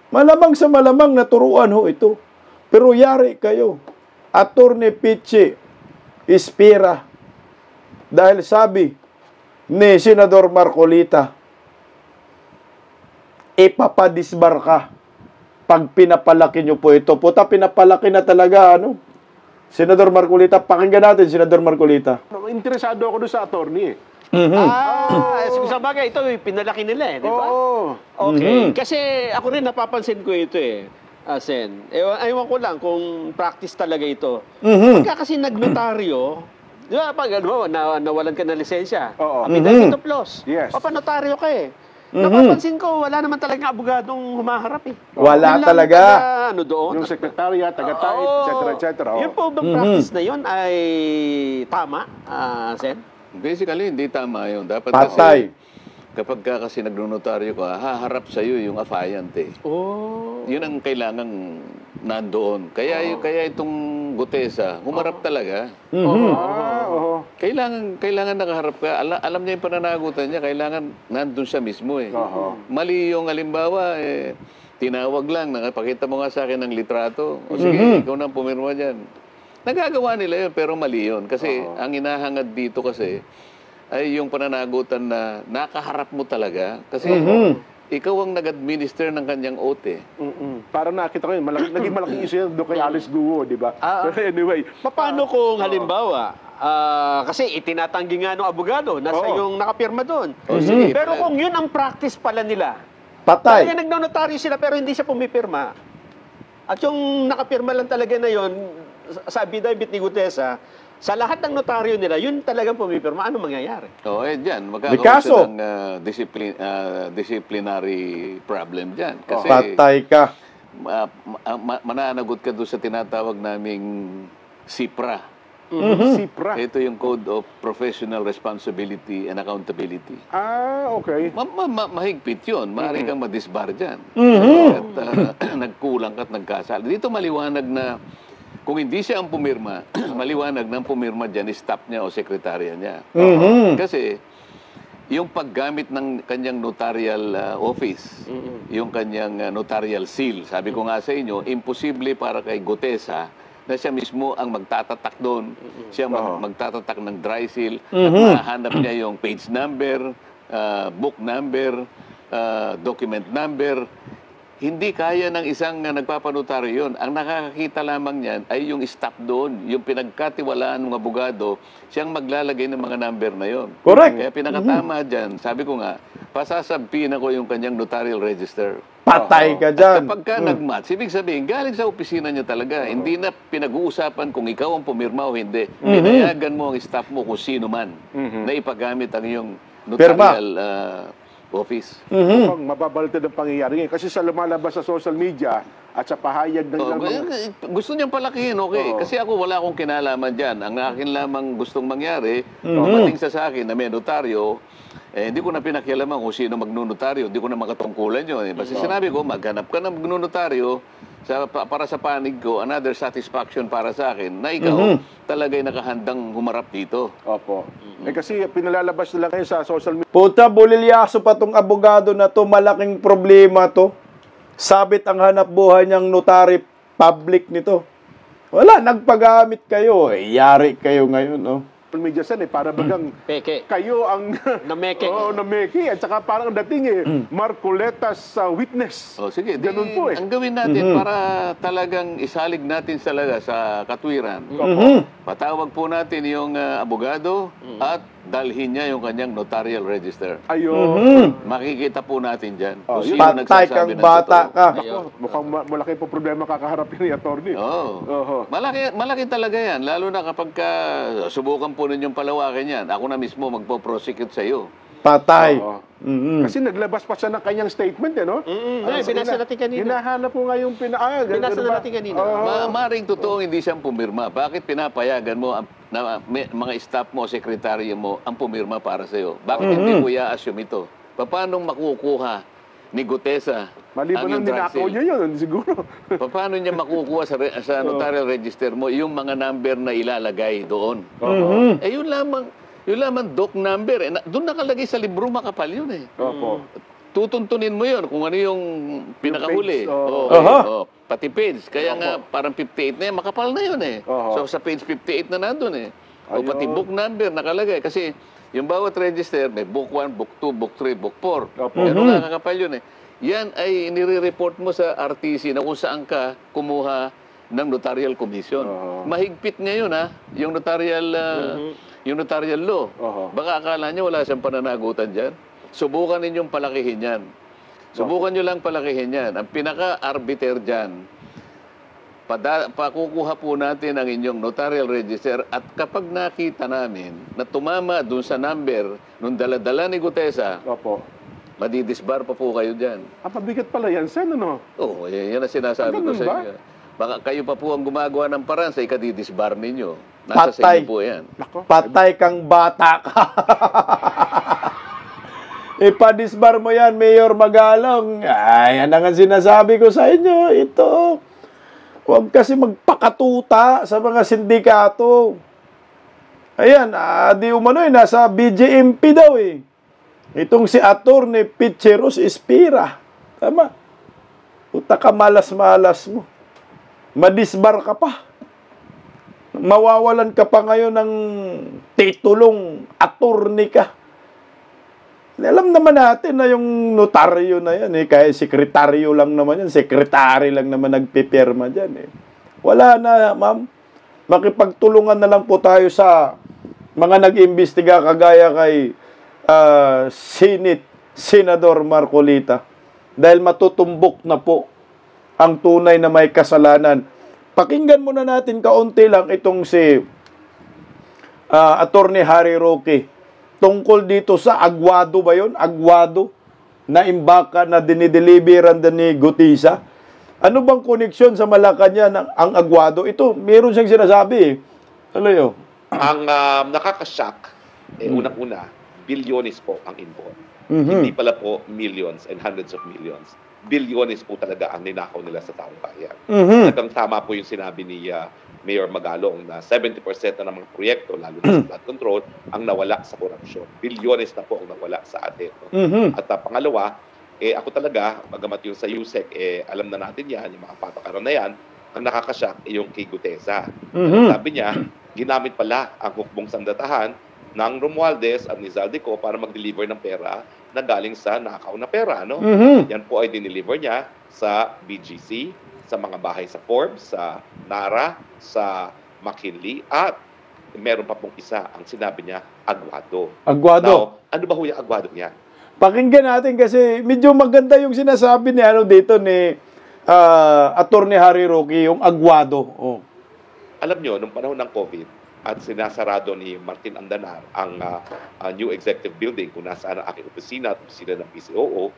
Malamang sa malamang naturuan ho ito. Pero yari kayo. Attorney Pichi Espira. Dahil sabi ni Senador Marcolita, ipapadisbar ka pag pinapalaki nyo po ito. Puta, pinapalaki na talaga, ano? Senador Marcolita, pakinggan natin, Senador Marcolita. Interesado ako doon sa attorney. Sa bagay, ito pinalaki nila di ba? Oo. Okay. Kasi ako rin napapansin ko ito Sen. Ewan ko lang kung practice talaga ito. Pagka kasi nagnotaryo, di ba, pag nawalan ka ng lisensya, affidavit of loss, Yes. papanotaryo ka Napapansin ko, wala naman talagang abogadong humaharap Wala Yun lang talaga. doon. Yung secretariat, taga-tait, etc. Yun po bang practice na yun ay tama, Sen? Basically, hindi tama yun. Dapat Patay. kasi, kapag ka kasi nagnonotaryo ka, haharap sa'yo yung affiant Yun ang kailangang nandoon. Kaya itong Gutesa, humarap talaga. Kailangan nakaharap ka. Alam niya yung pananagutan niya, kailangan nandun siya mismo Mali yung halimbawa, tinawag lang, nakapakita mo nga sa akin ng litrato. O sige, ikaw nang pumirma dyan. Nagagawa nila yun, pero mali yun. Kasi ang hinahangad dito kasi ay yung pananagutan na nakaharap mo talaga. Kasi ikaw ang nag-administer ng kanyang oath Para nakita ko yun, naging malaking issue yun doon kay Alice Guo, di ba? Pero anyway, Paano kung halimbawa, kasi itinatanggi nga ng abogado, nasa yung nakapirma doon. sige, Pero kung yun ang practice pala nila, Patay. talaga nagnonotaryo sila pero hindi siya pumipirma. At yung nakapirma lang talaga na yun, sa affidavit ni Gutesa, sa lahat ng notaryo nila, yun talagang pumipirma. Ano mangyayari? Dyan, May kaso. magkakaroon ng disciplinary problem dyan. Kasi Patay ka. mananagot ka doon sa tinatawag naming CIPRA. Sipra. Ito yung Code of Professional Responsibility and Accountability. Okay. Mahigpit yun. Maaari kang madisbar dyan. At nagkulang ka at nagkasala. Dito maliwanag na kung hindi siya ang pumirma, maliwanag ng pumirma dyan, staff niya o sekretarya niya. Kasi yung paggamit ng kanyang notarial office, yung kanyang notarial seal, sabi ko nga sa inyo, imposible para kay Gutesa na siya mismo ang magtatatak doon. Siya magtatatak ng dry seal at mahanap niya yung page number, book number, document number. Hindi kaya ng isang nagpapanotaryo yun. Ang nakakakita lamang niyan ay yung staff doon, yung pinagkatiwalaan ng abogado, siyang maglalagay ng mga number na yon. Correct. Kaya pinakatama dyan, sabi ko nga, pasasabpiin ako yung kanyang notarial register. Patay ka At dyan. kapag ka nag-match, ibig sabihin, galing sa opisina niya talaga. Hindi na pinag-uusapan kung ikaw ang pumirma o hindi. Pinayagan mo ang staff mo kung sino man na ipagamit ang iyong notarial office. Mukhang mababalita ng pangyayari ngayon. Kasi sa lumalabas sa social media at sa pahayag ng Gusto niyang palakihin, okay. Kasi ako wala akong kinalaman dyan. Ang akin lamang gustong mangyari, dumating sa akin na may notaryo, hindi ko na pinakialaman kung sino magnunotaryo. Hindi ko na makatungkulan yun. Basta sinabi ko, maghanap ka ng magnunotaryo para sa panig ko, another satisfaction para sa akin, na ikaw talaga'y nakahandang humarap dito. Opo. Kasi pinalalabas nila kayo sa social media. Puta, bulilyaso pa tong abogado na to. Malaking problema to. Sabit ang hanap buhay niyang notary public nito. Wala, nagpagamit kayo. Yari kayo ngayon, no? Media sen para bagang Peke. kayo ang Nameke. nameke at saka parang dating Marcoletas witness. Sige, ganun po ang gawin natin para talagang isalig natin talaga sa katwiran. Patawag po natin yung abogado at dalhin niya yung kanyang notarial register. Ayun. Makikita po natin dyan. kung sino Patay nagsasabi kang ng bata totoo. ka. Mukhang malaki po problema kakaharapin ni attorney. Oo. Malaki talaga yan. Lalo na kapag subukan po ninyong palawakin yan. Ako na mismo magpo-prosecute sa iyo. Patay. Kasi naglabas pa siya ng kanyang statement, no? Binasa natin kanina. Hinahanap po nga yung Binasa na natin kanina. Maring totoong hindi siyang pumirma. Bakit pinapayagan mo na mga staff mo, sekretaryo mo ang pumirma para sa iyo? Bakit hindi ko i-assume ito? Paano makukuha ni Gutesa Maliban ang ng drug ninakaw sale. niya yun, siguro. Paano niya makukuha sa notarial register mo yung mga number na ilalagay doon? Eh yun lamang doc number. Doon nakalagay sa libro, makapal yun eh. Opo. Tutuntunin mo yun kung ano yung pinakahuli. page, Pati page. Kaya nga parang 58 na yan, makapal na yun eh. So sa page 58 na nandun eh. O pati book number nakalagay. Kasi yung bawat register, may book 1, book 2, book 3, book 4. Pero nakakapal yun eh. Yan ay nire-report mo sa RTC na kung saan ka kumuha ng notarial commission. Mahigpit ngayon ha, yung notarial law. Baka akala nyo wala siyang pananagutan dyan. Subukan ninyong palakihin yan. Subukan nyo lang palakihin yan. Ang pinaka-arbiter dyan, pakukuha po natin ang inyong notarial register at kapag nakita namin na tumama dun sa number nung dala-dala ni Gutesa, madidisbar pa po kayo dyan. Pabigat pala yan, Sen, ano? Oo, yan ang sinasabi ko sa inyo. Baka kayo pa po ang gumagawa ng paraan sa ikadidisbar ninyo. Nasa sa inyo po yan. Patay kang bata ka. Ipadisbar mo yan, Mayor Magalong. Ay, yan ang sinasabi ko sa inyo. Ito, huwag kasi magpakatuta sa mga sindikato. Ayan, di umano nasa BJMP daw eh. Itong si Atty. Picheros Espira. Tama. Puta ka, malas-malas mo. Madisbar ka pa. Mawawalan ka pa ngayon ng titulong attorney ka. Alam naman natin na yung notaryo na yan eh. Kaya sekretaryo lang naman yan. Sekretary lang naman nagpipirma dyan eh. Wala na, ma'am. Makipagtulungan na lang po tayo sa mga nag-imbestiga kagaya kay Senador Marcolita. Dahil matutumbok na po ang tunay na may kasalanan. Pakinggan muna natin kaunti lang itong si Atty. Harry Roque. Tungkol dito sa Aguado ba yun? Aguado na imbaka na dinideliveran ni Gutesa. Ano bang koneksyon sa Malacanang ang Aguado? Ito, meron siyang sinasabi eh. Alayo. Ang nakakashock, unang-una, bilyones po ang involved. Hindi pala po millions and hundreds of millions. Bilyones po talaga ang ninakaw nila sa taong bayan. Talagang tama po yung sinabi ni Mayor Magalong na 70% na ng mga proyekto, lalo na sa flood control, ang nawala sa korupsyon. Bilyones na po ang nawala sa atin. At pangalawa, ako talaga, bagamat yung sa USEC, alam na natin yan, yung mga patakaran na yan, ang nakakashock yung kay Gutesa. Sabi niya, ginamit pala ang hukbong sandatahan ng Romualdez at ni Zaldico para mag-deliver ng pera na galing sa nakaw na pera. No? Yan po ay dineliver niya sa BGC, sa mga bahay sa Forbes, sa Nara, sa McKinley, at meron pa pong isa, ang sinabi niya, Aguado. Aguado. Now, ano ba yung Aguado niya? Pakinggan natin kasi medyo maganda yung sinasabi ni dito ni Atty. Harry Roque, yung Aguado. Alam nyo, nung panahon ng COVID, at sinasarado ni Martin Andanar ang new executive building kung nasaan ang aking opisina at opisina ng PCOO,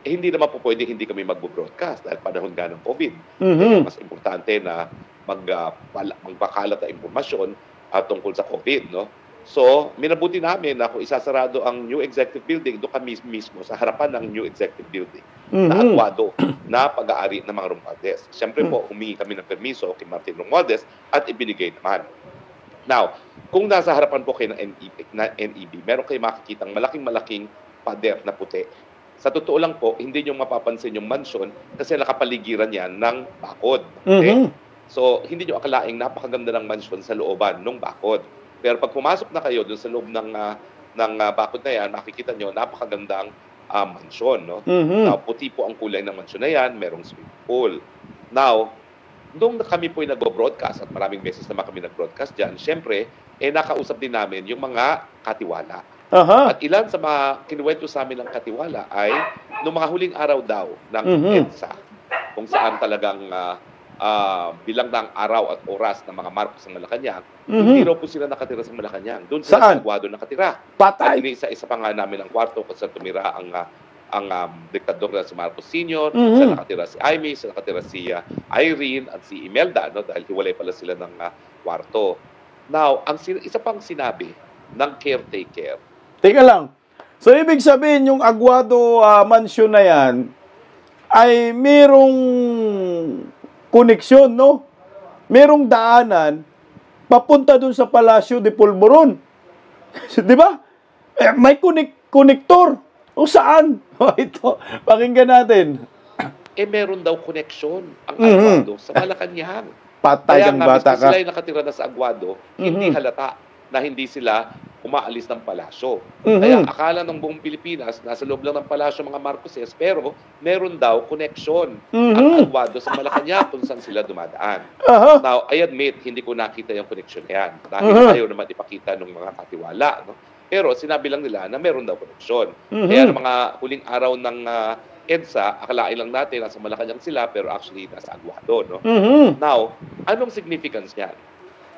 hindi naman po pwede hindi kami mag-broadcast dahil panahon nga ng COVID. Mas importante na magpakalat na impormasyon tungkol sa COVID. No? So, minabuti namin na kung isasarado ang new executive building, doon kami mismo sa harapan ng new executive building na Aguado na pag-aari ng mga Romualdez. Siyempre po, humingi kami ng permiso kay Martin Romualdez at ibinigay naman. Now, kung nasa harapan po kayo ng NEB, meron kayo makikitang malaking-malaking pader na puti. Sa totoo lang po, hindi nyo mapapansin yung mansion kasi nakapaligiran yan ng bakod. Okay? So, hindi nyo akalaing napakaganda ng mansion sa looban ng bakod. Pero pag pumasok na kayo dun sa loob ng bakod na yan, makikita nyo napakagandang mansion. No? Now, puti po ang kulay ng mansion na yan, merong swimming pool. Now, nung kami po ay nag-broadcast at maraming beses naman kami nag-broadcast dyan, syempre, nakausap din namin yung mga katiwala. At ilan sa mga kinuwento sa amin ng katiwala ay noong mga huling araw daw ng EDSA, kung saan talagang bilang ng araw at oras ng mga Marcos ng Malacanang, hindi raw po sila nakatira sa Malacanang. Doon sila sa Aguado nakatira. Patay. At isa pa nga namin ang kwarto kung saan tumira ang diktador na si Marcos Sr., sa nakatira si Aimee, sa nakatira si Irene at si Imelda, no? Dahil hiwalay pala sila ng kwarto. Now, isa pang sinabi ng caretaker. Teka lang. So, ibig sabihin, yung Aguado mansion na yan, ay merong koneksyon, no? Merong daanan papunta dun sa Palacio de Polvoron. Di ba? May konektor. O saan? O ito, pakinggan natin. Meron daw koneksyon ang Aguado sa Malacanang. Patay ang bata ka. Kaya sila ay nakatira na sa Aguado, hindi halata na hindi sila umaalis ng palasyo. Kaya akala ng buong Pilipinas, nasa loob lang ng palasyo mga Marcoses, pero meron daw koneksyon ang Aguado sa Malacanang kung saan sila dumadaan. Now, I admit, hindi ko nakita yung koneksyon na yan. Dahil ayaw naman ipakita ng mga katiwala. No? Pero sinabi lang nila na meron daw koneksyon. Kaya ng mga huling araw ng EDSA, akalain lang natin nasa Malacanang sila, pero actually nasa Aguado. No? Now, anong significance niyan?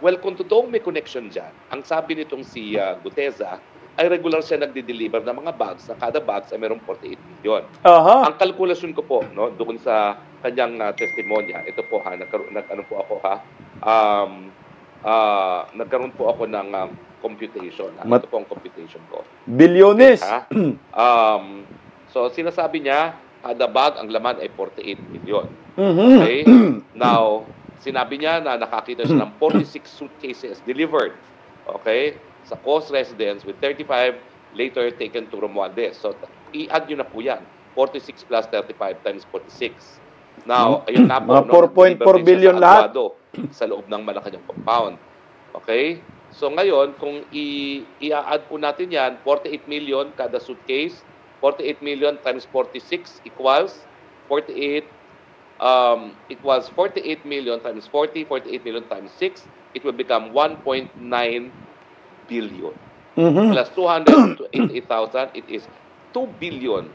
Well, kung totoong may connection dyan, ang sabi nitong si Guteza, ay regular siya nagde-deliver ng mga bags, na kada bags ay merong 48 million. Ang kalkulasyon ko po, no, doon sa kanyang testimonya, ito po ha, nagkaroon po ako ng computation. Ito po ang computation ko. Bilyones! So, sinasabi niya, kada bag, ang laman ay 48 million. Okay? Now, sinabi niya na nakakita siya ng 46 suitcases delivered. Okay? Sa Coast residence with 35 later taken to Romualdez. So, i-add nyo na po yan. 46 plus 35 times 46. Now, ayun nga po. Mga 4.4 billion lahat. Sa loob ng Malacanang compound. Okay? So, ngayon, kung i-add po natin yan, 48 million kada suitcase, 48 million times 46 equals 48 million times 40, 48 million times 6, it will become 1.9 billion. Plus 288,000, it is 2 billion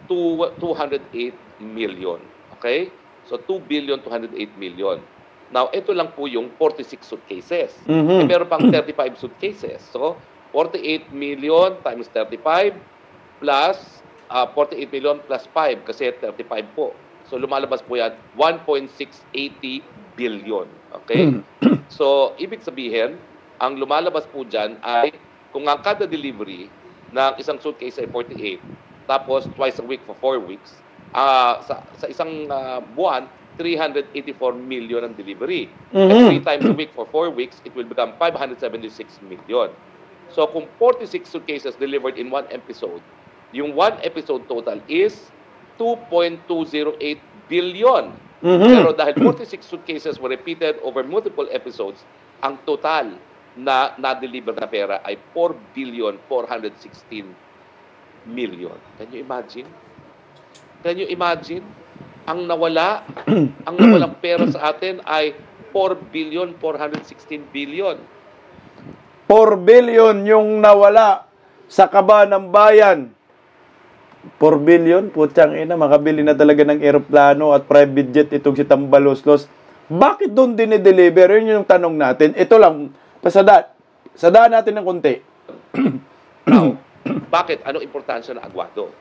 208 million. Okay? So 2 billion 208 million. Now, ito lang po yung 46 suitcases. Meron pang 35 suitcases. So, 48 million times 35 plus 48 million plus 5 kasi 35 po. So, lumalabas po yan, 1.680 billion. Okay? So, ibig sabihin, ang lumalabas po dyan ay, kung ang kada delivery ng isang suitcase ay 48, tapos twice a week for 4 weeks, sa isang buwan, 384 million ang delivery. And 3 times a week for 4 weeks, it will become 576 million. So, kung 46 suitcases delivered in one episode, yung one episode total is 2.208 billion. Pero dahil 46 suitcases were repeated over multiple episodes, ang total na na-deliver na pera ay 4 billion 416 million. Can you imagine? Can you imagine? Ang nawalang pera sa atin ay 4 billion 416 billion. 4 billion yung nawala sa kaba ng bayan. 4 billion, putyang ina, makabili na talaga ng eroplano at private jet itong si Tambaloslos. Bakit doon dinideliver? Yun yung tanong natin. Ito lang, pasadaan natin ng konti. Now, bakit? Anong importansya ng Aguado?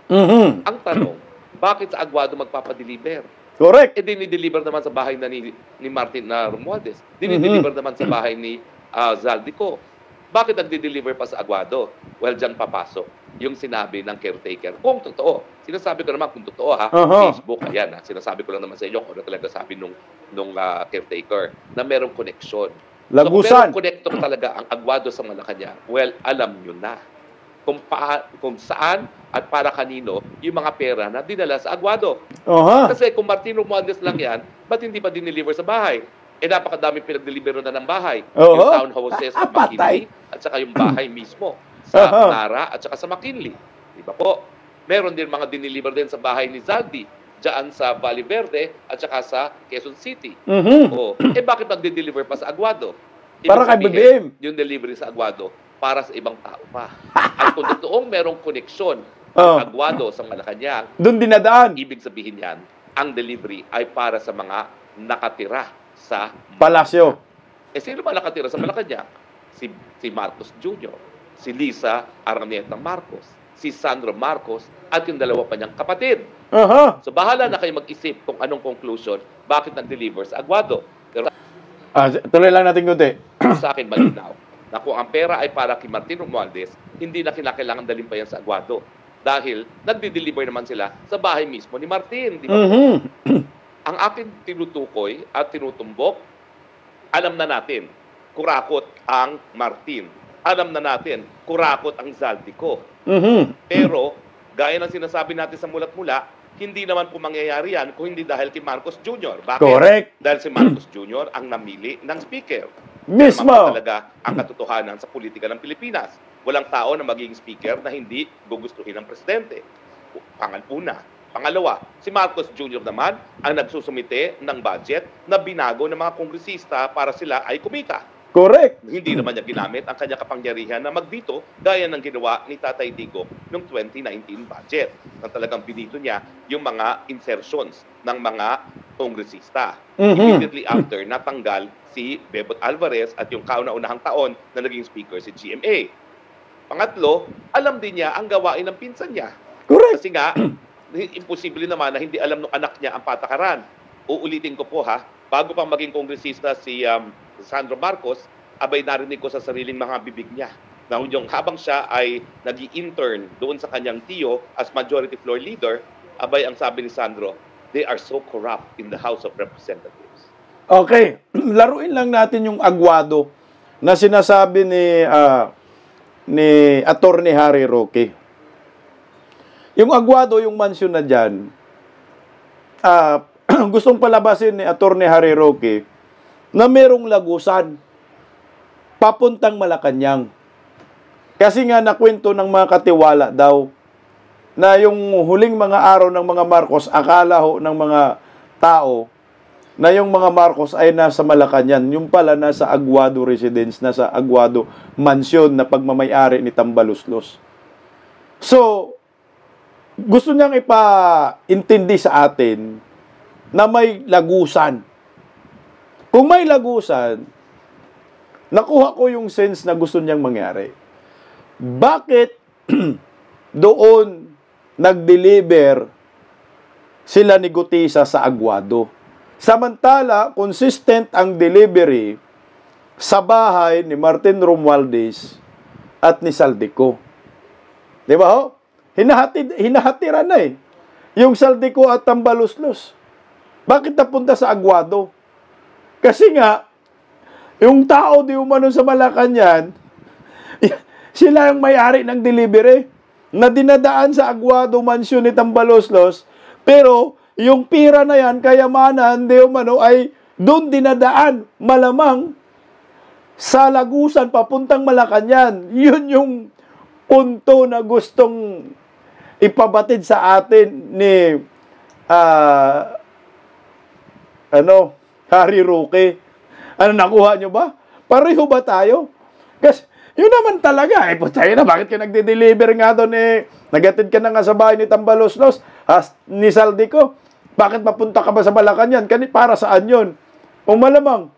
Ang tanong, bakit sa Aguado magpapadeliver? Correct. Dinideliver naman sa bahay na ni Martin na Romualdez. Dinideliver naman sa bahay ni Zaldico. Bakit nagdi-deliver pa sa Aguado? Well, dyan papasok yung sinabi ng caretaker. Kung totoo. Sinasabi ko naman kung totoo, ha? Facebook, ayan, ha? Sinasabi ko lang naman sa inyo kung ano talaga sabi nung caretaker na merong koneksyon. So, kung merong konektor talaga ang Aguado sa Malacanang, well, alam nyo na kung saan at para kanino yung mga pera na dinala sa Aguado. Kasi kung Martin Romualdez lang yan, ba't hindi pa dineliver sa bahay? Napakadaming pinag-deliver na ng bahay. Yung townhouses sa McKinley at saka yung bahay mismo sa Nara at saka sa McKinley. Di ba po? Meron din mga dineliver din sa bahay ni Zaldi dyan sa Valle Verde at saka sa Quezon City. Bakit magde-deliver pa sa Aguado? Para kay BBM. Yung delivery sa Aguado para sa ibang tao pa. At kung totoong merong koneksyon ang Aguado sa Malacanang, doon dinadaan. Ibig sabihin yan, ang delivery ay para sa mga nakatira sa Palasyo. Sino ba nakatira sa Malacanang? Si Marcos Jr., si Lisa Araneta Marcos, si Sandro Marcos, at yung dalawa pa niyang kapatid. So bahala na kayo mag-isip kung anong conclusion, bakit nag-deliver sa Aguado. Pero tuloy lang natin kunti. sa akin malinaw na kung ang pera ay para kay Martin Romualdez, hindi na kinakailangan dalhin pa yan sa Aguado. dahil nagdi-deliver naman sila sa bahay mismo ni Martin, di ba? Ang akin tinutukoy at tinutumbok, alam na natin, kurakot ang Martin. Alam na natin, kurakot ang Zaldico. Pero, gaya ng sinasabi natin sa mulat-mula, hindi naman po mangyayari yan kung hindi dahil kay Marcos Jr. Bakit? Correct. Dahil si Marcos Jr. ang namili ng speaker. Mismo. Naman talaga ang katotohanan sa politika ng Pilipinas. Walang tao na magiging speaker na hindi gugustuhin ng presidente. Una. Pangalawa, si Marcos Jr. naman ang nagsusumite ng budget na binago ng mga kongresista para sila ay kumita. Correct. Hindi naman niya ginamit ang kanyang kapangyarihan na magdito gaya ng ginawa ni Tatay Digong noong 2019 budget. Nang talagang binito niya yung mga insertions ng mga kongresista. Immediately after, natanggal si Bebot Alvarez at yung kauna-unahang taon na naging speaker si GMA. Pangatlo, alam din niya ang gawain ng pinsan niya. Correct. Kasi nga, imposible naman na hindi alam ng anak niya ang patakaran. Uulitin ko po ha, bago pang maging kongresista si Sandro Marcos, abay narinig ko sa sariling mga bibig niya na yung habang siya ay nag-i-intern doon sa kanyang tiyo as majority floor leader, abay ang sabi ni Sandro, they are so corrupt in the House of Representatives. Okay, laruin lang natin yung agwado na sinasabi ni Attorney Harry Roque. Yung agwado, yung mansyon na dyan, gustong palabasin ni Attorney Harry Roque na merong lagusan papuntang Malacanang. Kasi nga nakwento ng mga katiwala daw na yung huling mga araw ng mga Marcos, akala ho ng mga tao na yung mga Marcos ay nasa Malacanang. Yung pala nasa Aguado Residence, nasa Aguado Mansion na pagmamayari ni Tambaluslos. So, gusto niyang ipaintindi sa atin na may lagusan. Kung may lagusan, nakuha ko yung sense na gusto niyang mangyari. Bakit doon nag-deliver sila ni Gutisa sa Aguado? Samantala, consistent ang delivery sa bahay ni Martin Romualdez at ni Zaldico. Di ba ho? Hinahatiran na eh. Yung Zaldico at Tambaluslos. Bakit napunta sa Aguado? Kasi nga, yung tao di umano sa Malacanang, sila yung may-ari ng delivery na dinadaan sa Aguado Mansion ni Tambaluslos, pero yung pira na yan, kayamanan, di umano, ay doon dinadaan. Malamang sa Lagusan, papuntang Malacanang. Yun yung punto na gustong ipabatid sa atin ni Harry Roque. Ano, nakuha nyo ba? Pareho ba tayo? Kasi yun naman talaga. Putay na, bakit ka nagde-deliver nga doon nagatid ka na nga sa bahay ni Tambaluslos, ni Zaldico? Bakit mapunta ka ba sa Malacanang? Para saan yun? O malamang,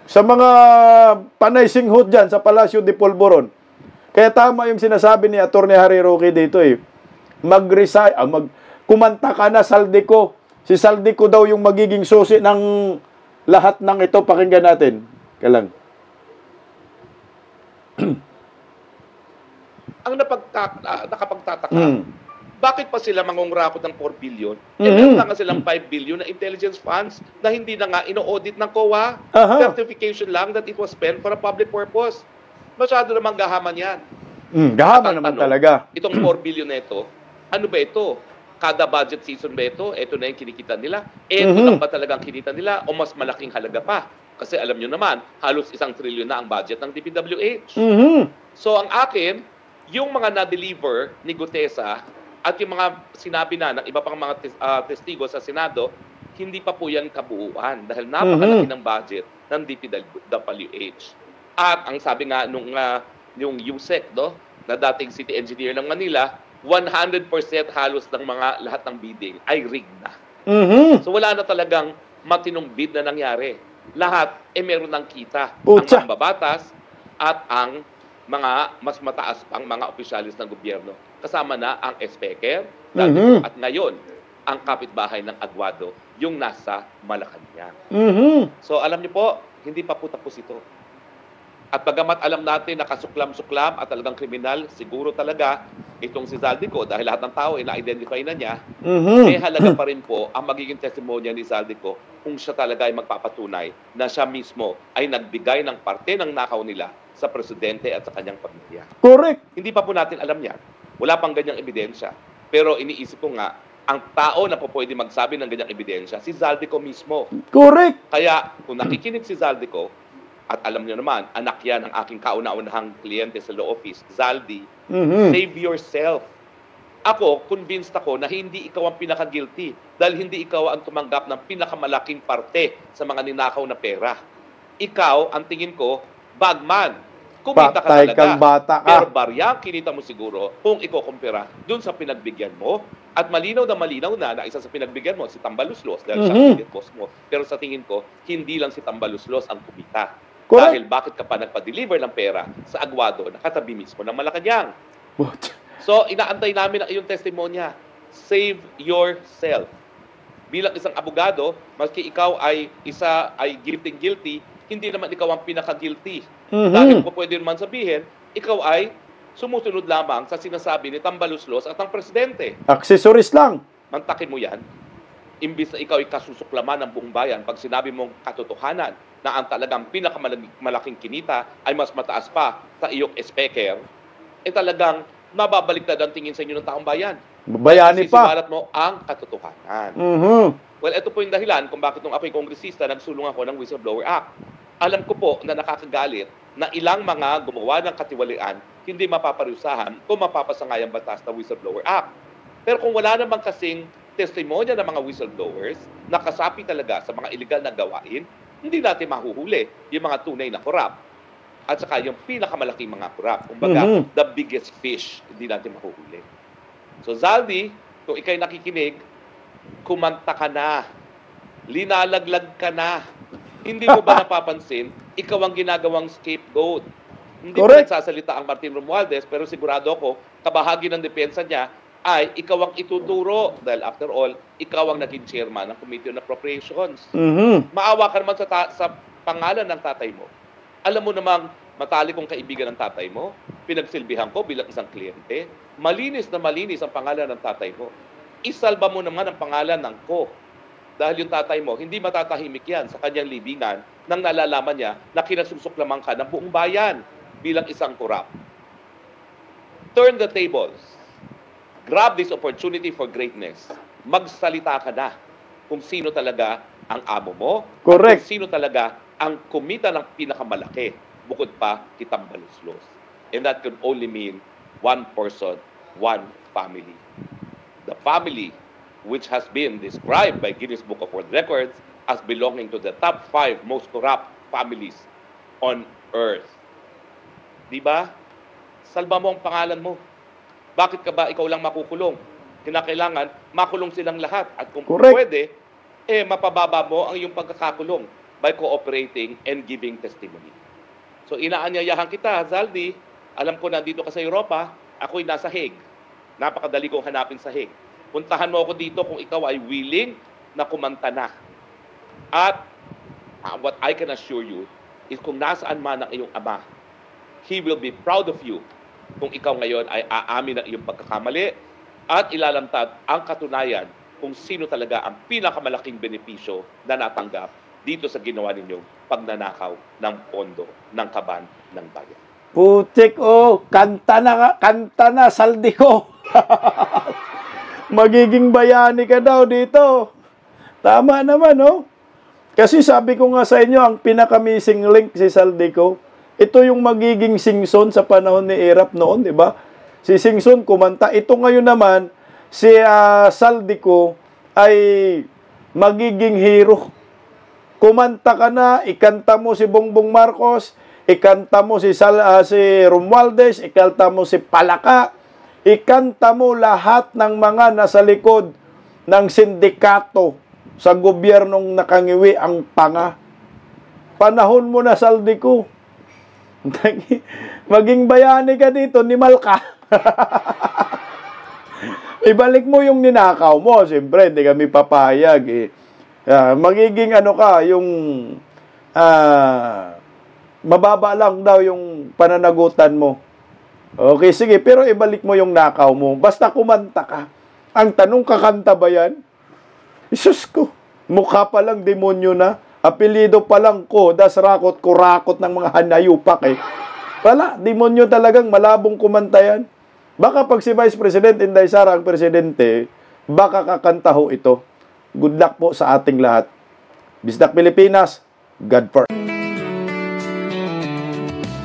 sa mga panay singhot dyan sa Palacio de Polvoron. Kaya tama yung sinasabi ni Atty. Harry Roque dito mag-resign, kumanta ka na, Zaldico. Si Zaldico daw yung magiging susi ng lahat ng ito. Pakinggan natin. Kalang. Ang nakapagtataka, bakit pa sila mangungrakot ng 4 billion? Meron na nga silang 5 billion na intelligence funds na hindi na nga ino-audit ng COA. Certification lang that it was spent for a public purpose. Masyado namang gahaman yan. Gahaman naman talaga. Itong 4 billion na ito, ano ba ito? Kada budget season ba ito? Ito na yung kinikita nila? Ito lang ba talagang kinita nila? O mas malaking halaga pa? Kasi alam nyo naman, halos 1 trilyon na ang budget ng DPWH. So ang akin, yung mga na-deliver ni Gutesa at yung mga sinabi na ng iba pang mga testigo sa Senado, hindi pa po yan kabuuan dahil napakalaki ng budget ng DPWH. At ang sabi nga nung yung USEC, na dating city engineer ng Manila, 100% halos ng mga lahat ng bidding ay rigged na. So wala na talagang matinong bid na nangyari. Lahat meron ng kita. Ang mambabatas at ang mga mas mataas pang mga opisyalis ng gobyerno. Kasama na ang Speaker at ngayon ang kapitbahay ng Aguado, yung nasa Malacanang. So alam niyo po, hindi pa po tapos ito. At bagamat alam natin na kasuklam-suklam at talagang kriminal, siguro talaga itong si Zaldico, dahil lahat ng tao na-identify na niya, Mhm. halaga pa rin po ang magiging testimonya ni Zaldico kung siya talaga ay magpapatunay na siya mismo ay nagbigay ng parte ng nakaw nila sa presidente at sa kanyang pamilya. Correct. Hindi pa po natin alam yan. Wala pang ganyang ebidensya. Pero iniisip ko nga, ang tao na po pwede magsabi ng ganyang ebidensya, si Zaldico mismo. Correct. Kaya kung nakikinig si Zaldico, at alam niyo naman, anak yan ng aking kauna-unahang kliyente sa law office, Zaldi, save yourself. Ako, convinced ako na hindi ikaw ang pinaka-guilty dahil hindi ikaw ang tumanggap ng pinakamalaking parte sa mga ninakaw na pera. Ikaw, ang tingin ko, bagman. Kumita ka Patay talaga. kang bata ka. Pero baryang kinita mo siguro kung ikukumpira dun sa pinagbigyan mo. At malinaw na isa sa pinagbigyan mo, si Tambaluslos, dahil siya ang lead boss mo. Pero sa tingin ko, hindi lang si Tambaluslos ang kumita. Correct. Dahil bakit ka pa nagpa-deliver ng pera sa Aguado na katabi mismo ng Malacanang? What? So, inaantay namin ang iyong testimonya. Save yourself. Bilang isang abogado, maski ikaw ay guilty, hindi naman ikaw ang pinaka-guilty. Dahil po pwede naman sabihin, ikaw ay sumusunod lamang sa sinasabi ni Tambaluslos at ang presidente. Accessories lang. Mantakin mo yan. Imbis na ikaw ay kasusuklaman ng buong bayan, pag sinabi mong katotohanan na ang talagang pinakamalaking kinita ay mas mataas pa sa iyong speaker, talagang mababaliktad ang tingin sa inyo ng taong bayan. Bayani pa. Sisiwalat mo ang katotohanan. Well, ito po yung dahilan kung bakit nung ako'y kongresista, nagsulong ako ng Whistleblower Act. Alam ko po na nakakagalit na ilang mga gumawa ng katiwalian hindi mapaparusahan kung mapapasa nga yung batas na Whistleblower Act. Pero kung wala namang kasing testimonya ng mga whistleblowers na kasapi talaga sa mga illegal na gawain, hindi natin mahuhuli yung mga tunay na korap. At saka yung pinakamalaking mga korap. Kumbaga, the biggest fish, hindi natin mahuhuli. So, Zaldi, kung ikay nakikinig, kumanta ka na. Linalaglag ka na. Hindi mo ba napapansin, ikaw ang ginagawang scapegoat. Hindi pa nagsasalita ang Martin Romualdez, pero sigurado ako, kabahagi ng depensa niya, ay ikaw ang ituturo. Dahil after all, ikaw ang naging chairman ng Committee on Appropriations. Maawa ka naman sa pangalan ng tatay mo. Alam mo namang matalik kong kaibigan ng tatay mo, pinagsilbihan ko bilang isang kliyente, malinis na malinis ang pangalan ng tatay mo. Isalba mo naman ang pangalan ng ko. Dahil yung tatay mo, hindi matatahimik yan sa kanyang libingan nang nalalaman niya na kinasusuklaman ka ng buong bayan bilang isang korap. Turn the tables. Grab this opportunity for greatness. Magsalita ka na kung sino talaga ang amo mo. Correct. At kung sino talaga ang kumita ng pinakamalaki bukod pa kay Tambaluslos. And that could only mean one person, one family. The family which has been described by Guinness Book of World Records as belonging to the top 5 most corrupt families on earth. Diba? Salba mo ang pangalan mo. Bakit ka ba ikaw lang makukulong? Kinakailangan makulong silang lahat. At kung pwede, mapababa mo ang iyong pagkakakulong by cooperating and giving testimony. So inaanyayahan kita, Zaldi. Alam ko nandito ka sa Europa, ako'y nasa Hague. Napakadali kong hanapin sa Hague. Puntahan mo ako dito kung ikaw ay willing na kumanta na. At what I can assure you is kung nasaan man ang iyong ama, he will be proud of you kung ikaw ngayon ay aamin ng iyong pagkakamali at ilalamtad ang katunayan kung sino talaga ang pinakamalaking benepisyo na natanggap dito sa ginawa ninyong pagnanakaw ng pondo ng kaban ng bayan. Putik, kanta na, Saldi ko. Magiging bayani ka daw dito. Tama naman, Kasi sabi ko nga sa inyo, ang pinaka-missing link si Saldi ko, ito yung magiging singson sa panahon ni Erap noon, di ba? Si Singson kumanta. Ito ngayon naman, si Saldi ko ay magiging hero. Kumanta ka na, ikanta mo si Bongbong Marcos, ikanta mo si Romualdez, ikanta mo si Palaka, ikanta mo lahat ng mga nasa likod ng sindikato sa gobyernong nakangiwi ang panga. Panahon mo na, Saldi ko. Maging bayani ka dito, nimal ka. Ibalik mo yung ninakaw mo. Siyempre, hindi kami papayag. Magiging yung mababa lang daw yung pananagutan mo. Okay, sige. Pero ibalik mo yung nakaw mo. Basta kumanta ka. Ang tanong, kakanta ba yan? Isus ko. Mukha pa lang demonyo na. Apelido pa lang ko. Das rakot, kurakot ng mga hanayupak eh. Wala. Demonyo talagang malabong kumanta yan. Baka pag si Vice President Inday Sara ang presidente, baka kakanta ho ito. Good luck po sa ating lahat. Bisdak Pilipinas, God first.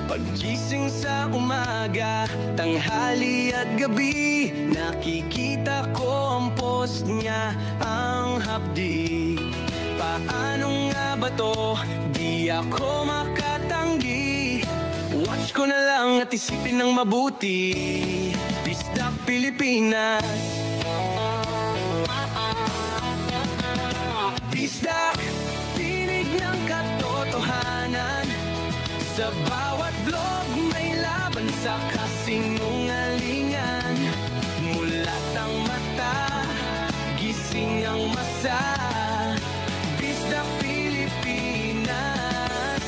Pagising sa umaga, tanghali at gabi, nakikita ko ang post niya, ang hapdi. Paano nga ba to? Di ako makatanggi. Watch ko na lang at isipin ng mabuti. Bisdak Pilipinas. Bisdak, tinig ng katotohanan. Sa bawat vlog may laban sa kasinungalingan. Mulat ang mata, gising ang masa. Bisdak Pilipinas.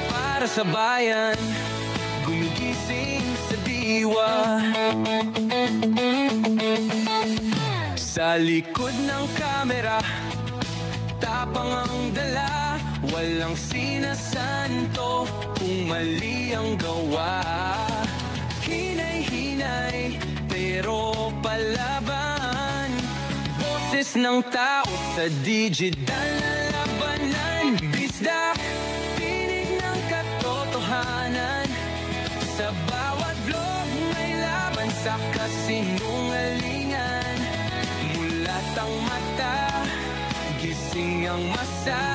Para sa bayan, gumigising sa diwa. Sa likod ng kamera, tapang ang dala, walang sinasanto kung mali ang gawa. Hinay-hinay, pero palaban. Boses ng tao sa digital na labanan. Bisdak, tinig ng katotohanan. Sa bawat vlog may laban sa kasinungalingan. Mulat ang mata, gising ang masa.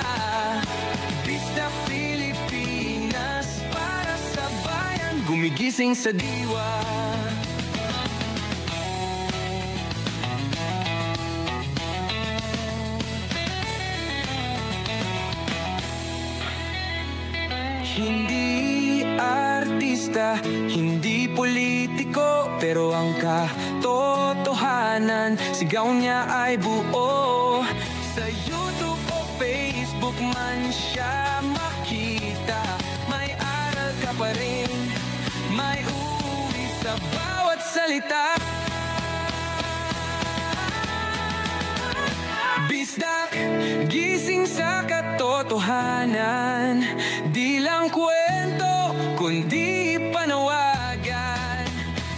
Bisdak Pilipinas, para sa bayan, gumigising sa diwa. Hindi artista, hindi politiko, pero ang katotohanan, sigaw niya ay buo. Sa YouTube o Facebook man siya makita, may aral ka pa rin, may uri sa bawat salita. Bisdak, gising sa katotohanan, di lang kwento, kundi panawagan.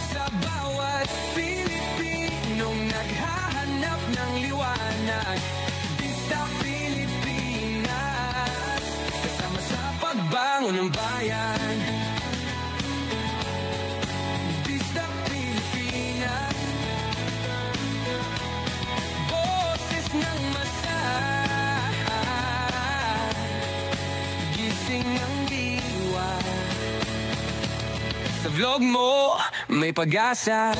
Sa bawat Pilipinong naghahanap ng liwanag, Bisdak Pilipinas, kasama sa pagbangon ng bayan. Bisdak Pilipinas, boses ng masa, gising ang diwa. Sa vlog mo, may pag-asa.